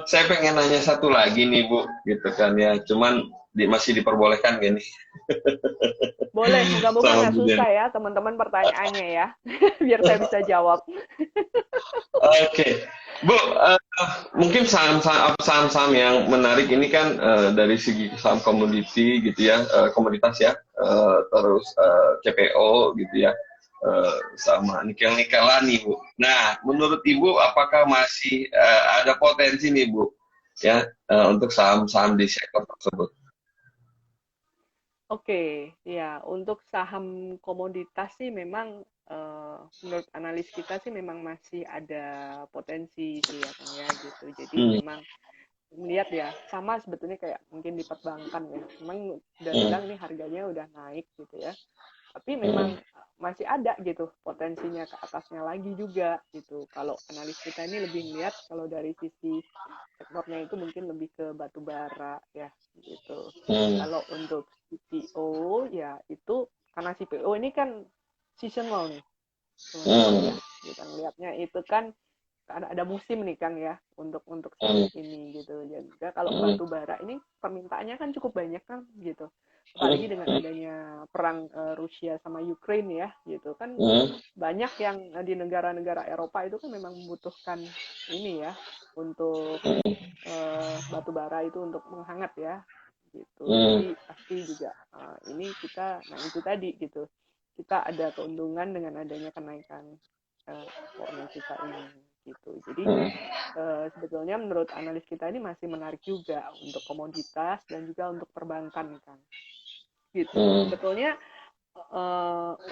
saya pengen nanya satu lagi nih, Bu, gitu kan ya. Cuman masih diperbolehkan gini Boleh, moga-moga sama nggak Bu Diana. susah ya teman-teman pertanyaannya ya. Biar saya bisa jawab. Oke, Bu, mungkin saham-saham yang menarik ini kan dari segi saham komoditi gitu ya, komoditas ya, terus CPO gitu ya, sama nikel-nikelan nih Bu. Nah, menurut Ibu apakah masih ada potensi nih Bu, ya, untuk saham-saham di sektor tersebut? Oke, ya untuk saham komoditas sih memang menurut analis kita sih memang masih ada potensi sih ya Kang ya gitu. Jadi Hmm, memang melihat ya sama sebetulnya kayak mungkin di perbankan ya. Memang udah hmm, bilang nih harganya udah naik gitu ya. Tapi hmm, memang masih ada gitu potensinya ke atasnya lagi juga gitu. Kalau analis kita ini lebih melihat kalau dari sisi sektornya itu mungkin lebih ke batu bara ya gitu. hmm, Kalau untuk CPO ya itu karena CPO ini kan seasonal nih teman-teman hmm, ya. Kita ngelihatnya itu kan ada musim nih Kang ya untuk Hmm. sawit ini gitu. Juga kalau Hmm. batu bara ini permintaannya kan cukup banyak kan gitu. Hmm. Apalagi dengan adanya perang Rusia sama Ukraine ya gitu kan, Hmm. banyak yang di negara-negara Eropa itu kan memang membutuhkan ini ya untuk batu bara itu untuk menghangat ya gitu. Hmm. Jadi pasti juga ini kita, nah itu tadi gitu, kita ada keuntungan dengan adanya kenaikan ekspornya kita ini gitu. Jadi Hmm. sebetulnya menurut analis kita ini masih menarik juga untuk komoditas dan juga untuk perbankan kan gitu. Hmm. Sebetulnya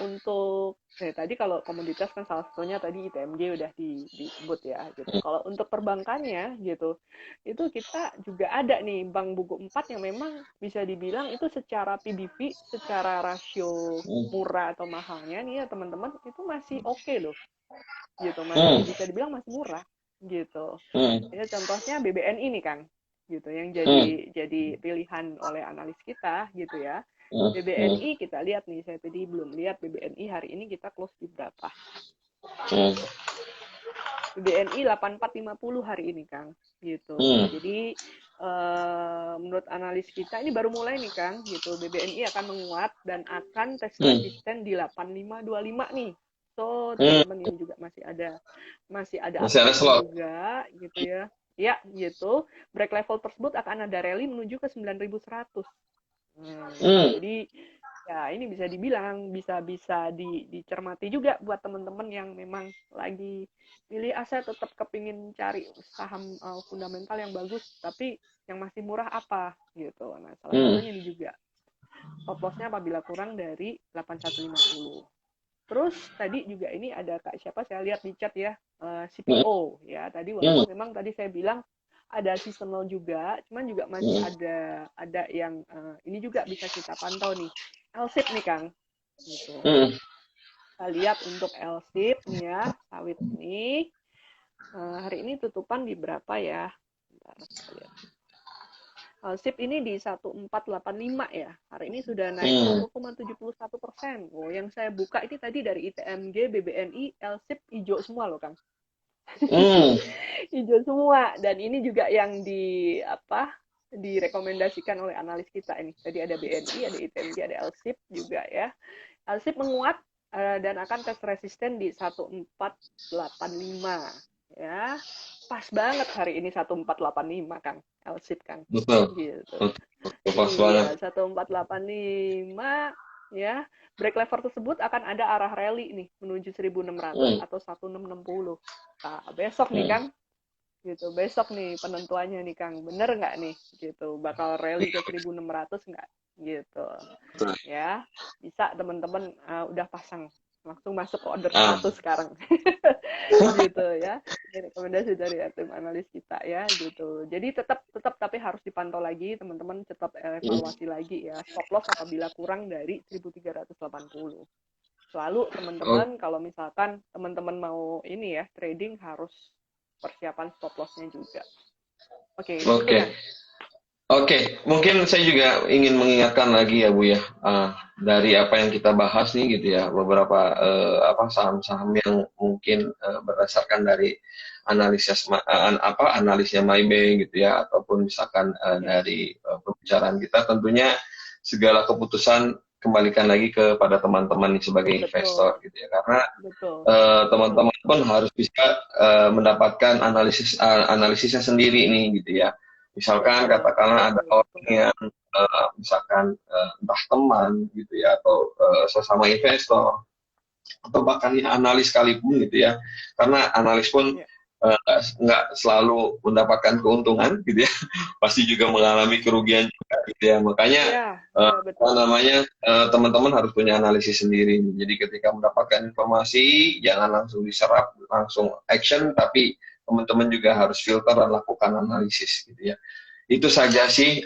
untuk tadi kalau komoditas kan salah satunya tadi ITMG udah disebut ya gitu. Kalau untuk perbankannya gitu, itu kita juga ada nih Bank Buku 4 yang memang bisa dibilang itu secara PBV, secara rasio murah atau mahalnya nih ya teman-teman, itu masih oke loh gitu, masih Hmm. bisa dibilang masih murah gitu. Hmm. Ya contohnya BBNI nih Kang gitu yang Hmm. jadi pilihan oleh analis kita gitu ya. Hmm. Hmm. BBNI kita lihat nih, saya tadi belum lihat BBNI hari ini kita close di berapa. Hmm. BBNI 8450 hari ini Kang gitu. Hmm. Jadi menurut analis kita ini baru mulai nih Kang gitu. BBNI akan menguat dan akan tes Hmm. resisten di 8525 nih. So Hmm. teman-teman ini juga masih ada Masih ada upside-nya slot. juga gitu ya. Ya gitu. Break level tersebut akan ada rally menuju ke 9100. Hmm. Jadi ya ini bisa dibilang bisa dicermati juga buat teman-teman yang memang lagi pilih aset, tetap kepingin cari saham fundamental yang bagus tapi yang masih murah apa gitu. Nah salah Hmm. satunya ini juga stop lossnya apabila kurang dari 8150. Terus tadi juga ini ada Kak siapa saya lihat di chat ya, Hmm. CPO ya tadi, Hmm. walaupun memang tadi saya bilang ada seasonal juga, cuman juga masih Hmm. ada yang ini juga bisa kita pantau nih. LSIP nih Kang gitu. Hmm. Kita lihat untuk LSIP nih ya, sawit ini hari ini tutupan di berapa ya? Bentar, kita lihat. SIP ini di 1485 ya. Hari ini sudah naik Hmm. 10,71%. Oh, yang saya buka ini tadi dari ITMG, BBNI, LSIP hijau semua loh, Kang. Hmm. Hijau semua. Dan ini juga yang direkomendasikan oleh analis kita ini. Tadi ada BNI, ada ITMG, ada LSIP juga ya. LSIP menguat dan akan tes resisten di 1485 ya. Pas banget hari ini 1485 Kang. LSIP Kang. Betul. Gitu. Betul. Pas banget. Iya, 1485 ya. Break level tersebut akan ada arah rally nih menuju 1600 Hmm. atau 1660. Nah, besok nih Hmm. Kang, gitu. Besok nih penentuannya nih Kang. Bener nggak nih gitu? Bakal rally ke 1600 nggak? Gitu. Betul. Ya, bisa teman-teman udah pasang langsung masuk ke order Ah. 100 sekarang. Gitu ya. Ini rekomendasi dari tim analis kita ya gitu. Jadi tetap tapi harus dipantau lagi teman-teman, tetap evaluasi lagi ya. Stop loss apabila kurang dari 1380. Selalu Oh, teman-teman kalau misalkan teman-teman mau ini ya trading harus persiapan stop loss-nya juga. Oke, gitu oke. kan. Oke, mungkin saya juga ingin mengingatkan lagi ya Bu ya, dari apa yang kita bahas nih gitu ya, beberapa saham-saham yang mungkin berdasarkan dari analisnya MyBank gitu ya, ataupun misalkan Ya, dari pembicaraan kita, tentunya segala keputusan kembalikan lagi kepada teman-teman nih sebagai investor betul. gitu ya, karena Betul. Betul. teman-teman pun harus bisa mendapatkan analisisnya sendiri nih gitu ya. Misalkan Betul. katakanlah ada Betul, orang betul. yang misalkan entah teman gitu ya atau sesama investor atau bahkan ya analis sekalipun gitu ya. Karena analis pun Ya. nggak selalu mendapatkan keuntungan gitu ya. Pasti juga mengalami kerugian juga gitu ya. Makanya Ya, ya betul. teman-teman harus punya analisis sendiri. Jadi ketika mendapatkan informasi jangan langsung diserap, langsung action, tapi teman-teman juga harus filter dan lakukan analisis gitu ya. Itu saja sih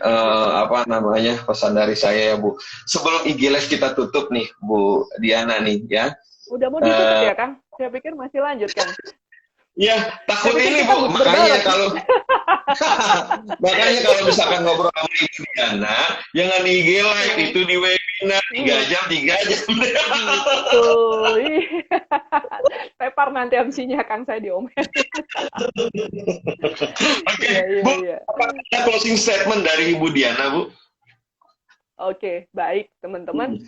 pesan dari saya ya Bu. Sebelum IG Live kita tutup nih Bu Diana nih ya. Udah mau ditutup Eh, ya, Kang? Saya pikir masih lanjut, Kang. Ya, takut Saya pikir ini kita Bu, makanya berbareng. kalau makanya kalau misalkan ngobrol sama Ibu Diana, jangan di IG live, itu di webinar 3 Hmm, jam, 3 jam. gitu. Iya. Tepar nanti MC-nya Kang saya diomelin. Oke, Iya, iya, Bu, iya. apa ada closing statement dari Ibu Diana, Bu? Oke, baik teman-teman.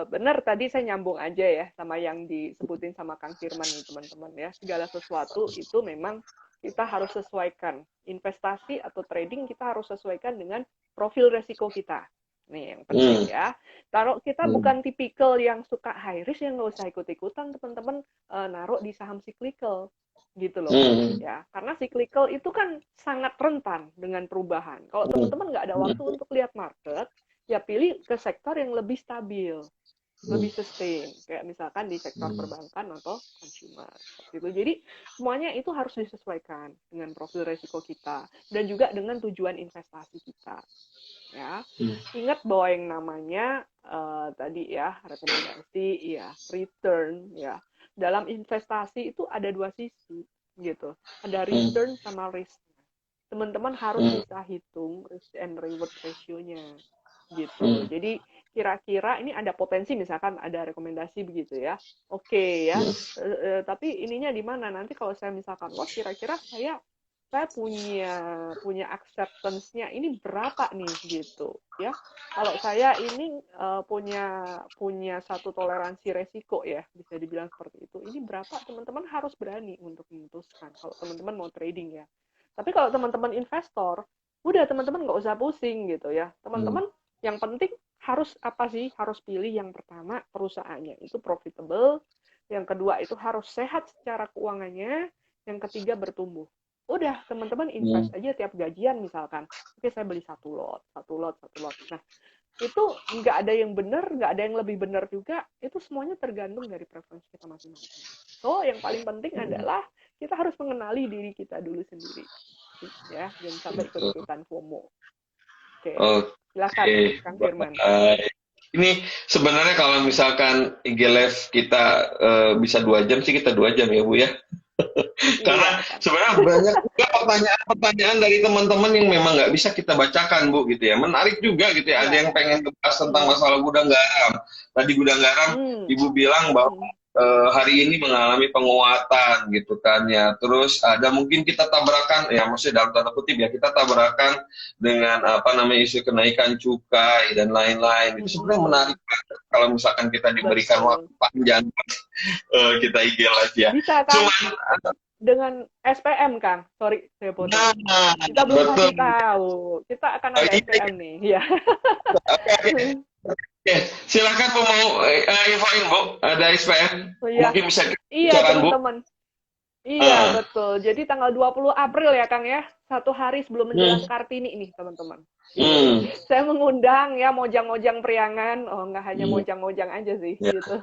Benar tadi saya nyambung aja ya sama yang disebutin sama Kang Firman nih teman-teman ya. Segala sesuatu itu memang kita harus sesuaikan. Investasi atau trading kita harus sesuaikan dengan profil resiko kita. Nih yang penting Hmm, ya. Kalau kita hmm, bukan tipikal yang suka high risk, yang nggak usah ikut-ikutan teman-teman naruh di saham cyclical gitu loh. hmm, Ya, karena cyclical itu kan sangat rentan dengan perubahan. Kalau hmm, teman-teman nggak ada waktu hmm, untuk lihat market, ya pilih ke sektor yang lebih stabil, lebih sustain. Kayak misalkan di sektor hmm, perbankan atau consumer. Seperti itu. Jadi semuanya itu harus disesuaikan dengan profil resiko kita dan juga dengan tujuan investasi kita. Ya, hmm, ingat bahwa yang namanya tadi ya rekomendasi, ya return, ya dalam investasi itu ada dua sisi gitu. Ada hmm, return sama risk. Teman-teman harus hmm, bisa hitung risk and reward ratio-nya gitu. hmm, Jadi kira-kira ini ada potensi misalkan ada rekomendasi begitu ya. Oke ya. Tapi ininya di mana? Nanti kalau saya misalkan loss kira-kira saya punya acceptance-nya ini berapa nih gitu ya. Kalau saya ini punya punya satu toleransi resiko ya, bisa dibilang seperti itu. Ini berapa teman-teman harus berani untuk memutuskan kalau teman-teman mau trading ya. Tapi kalau teman-teman investor, udah teman-teman nggak usah pusing gitu ya. hmm, Teman-teman yang penting harus apa sih? Harus pilih yang pertama perusahaannya itu profitable, yang kedua itu harus sehat secara keuangannya, yang ketiga bertumbuh. Udah teman-teman invest hmm. aja tiap gajian misalkan. Oke saya beli satu lot, satu lot, satu lot. Nah itu nggak ada yang benar, nggak ada yang lebih benar juga. Itu semuanya tergantung dari preferensi kita masing-masing. So yang paling penting adalah kita harus mengenali diri kita dulu sendiri. Ya, jangan sampai ikut-ikutan FOMO. Oke, Oke, silakan Kang Firman. baik. Ini sebenarnya kalau misalkan IG Live kita bisa 2 jam sih kita 2 jam ya Bu ya. Iya Karena kan. sebenarnya banyak juga pertanyaan-pertanyaan dari teman-teman yang memang nggak bisa kita bacakan Bu gitu ya. Menarik juga gitu ya. Ada Iya. yang pengen bahas tentang Hmm. masalah gudang garam. Tadi gudang garam Hmm. Ibu bilang bahwa Hmm. hari ini mengalami penguatan gitu kan ya. Terus ada mungkin kita tabrakan ya maksudnya dalam tanda kutip ya kita tabrakan dengan apa namanya isu kenaikan cukai dan lain-lain. Itu sebenarnya Hmm. menarik banget kalau misalkan kita diberikan waktu Betul. panjang kita IG live ya. Bisa kan Cuman dengan SPM Kang. Sorry, saya potong. nah, Kita belum betul. kasih tahu. Kita akan Oh, ada iya, SPM nih. Ya. oke, oke. Oke, silakan Bu mau infoin Bu, ada SPM. Oh, iya. Mungkin bisa Iya, bocoran Bu. teman-teman. Iya, Ah, betul. Jadi tanggal 20 April ya, Kang ya. Satu hari sebelum menjelang hmm, Kartini nih, teman-teman. Iya. hmm, Saya mengundang ya mojang-mojang priangan. Oh, nggak hanya hmm, mojang-mojang aja sih, ya, gitu.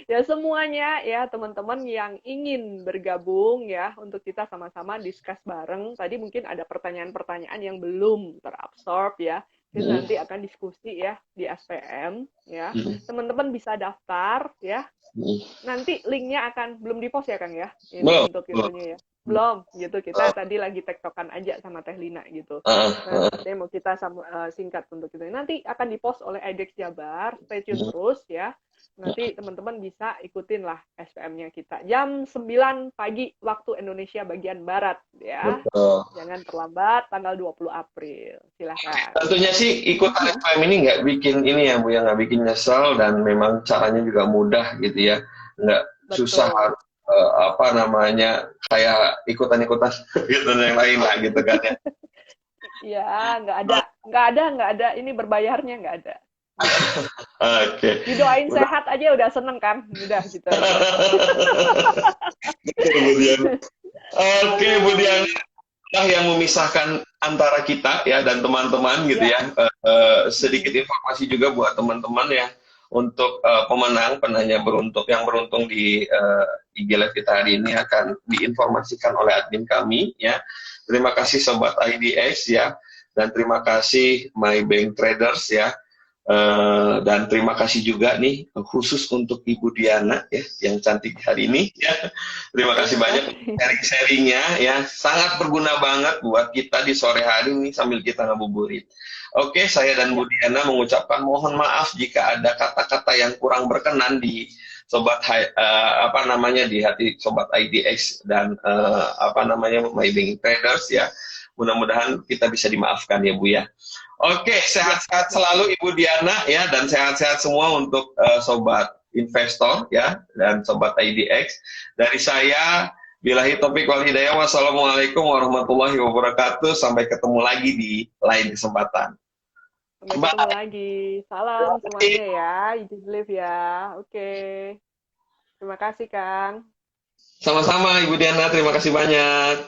Ya, semuanya ya, teman-teman yang ingin bergabung ya, untuk kita sama-sama discuss bareng. Tadi mungkin ada pertanyaan-pertanyaan yang belum terabsorb ya. Jadi hmm, nanti akan diskusi ya di SPM ya. hmm, Teman-teman bisa daftar ya, hmm. nanti linknya akan belum di post ya Kang ya, ini Belum, untuk belum. itunya ya, belum gitu. Kita tadi lagi tektokan aja sama Teh Lina gitu. Nah Ah, katanya mau kita singkat untuk itu, nanti akan di post oleh IDEX Jabar. Stay tune hmm, terus ya, nanti teman-teman bisa ikutin lah SPM-nya kita jam 9 pagi waktu Indonesia bagian Barat ya, betul. jangan terlambat, tanggal 20 April silahkan. Tentunya sih ikutan SPM ini nggak bikin ini ya Bu ya, nggak bikin nyesel dan memang caranya juga mudah gitu ya, nggak susah Betul. harus apa namanya kayak ikutan-ikutan gitu dan yang lain lah gitu kan ya. Ya, nggak ada ini berbayarnya nggak ada. Gitu. Oke, Didoain udah. sehat aja udah seneng kan? Udah gitu aja. Kemudian, oke Bu Diana lah yang memisahkan antara kita ya dan teman-teman gitu Ya. ya. Sedikit informasi juga buat teman-teman ya untuk pemenang penanya beruntung yang beruntung di IG Live kita hari ini akan diinformasikan oleh admin kami ya. Terima kasih sobat IDX ya dan terima kasih My Bank Traders ya. Dan terima kasih juga nih khusus untuk Ibu Diana ya yang cantik hari ini ya. Terima kasih Terima banyak kasih. sharing-sharingnya ya. Sangat berguna banget buat kita di sore hari ini sambil kita ngabuburit. Oke, saya dan Ya, Bu Diana mengucapkan mohon maaf jika ada kata-kata yang kurang berkenan di apa namanya di hati sobat IDX dan apa namanya My Banking Traders ya. Mudah-mudahan kita bisa dimaafkan ya Bu ya. Oke, ya, sehat-sehat siap. selalu Ibu Diana ya dan sehat-sehat semua untuk sobat investor ya dan sobat IDX. Dari saya billahi taufik wal hidayah. Wassalamualaikum warahmatullahi wabarakatuh. Sampai ketemu lagi di lain kesempatan. Sampai ketemu Bye. lagi. Salam semuanya ya. Easy Live ya. Oke. Terima kasih, Kang. Sama-sama Ibu Diana, terima kasih banyak.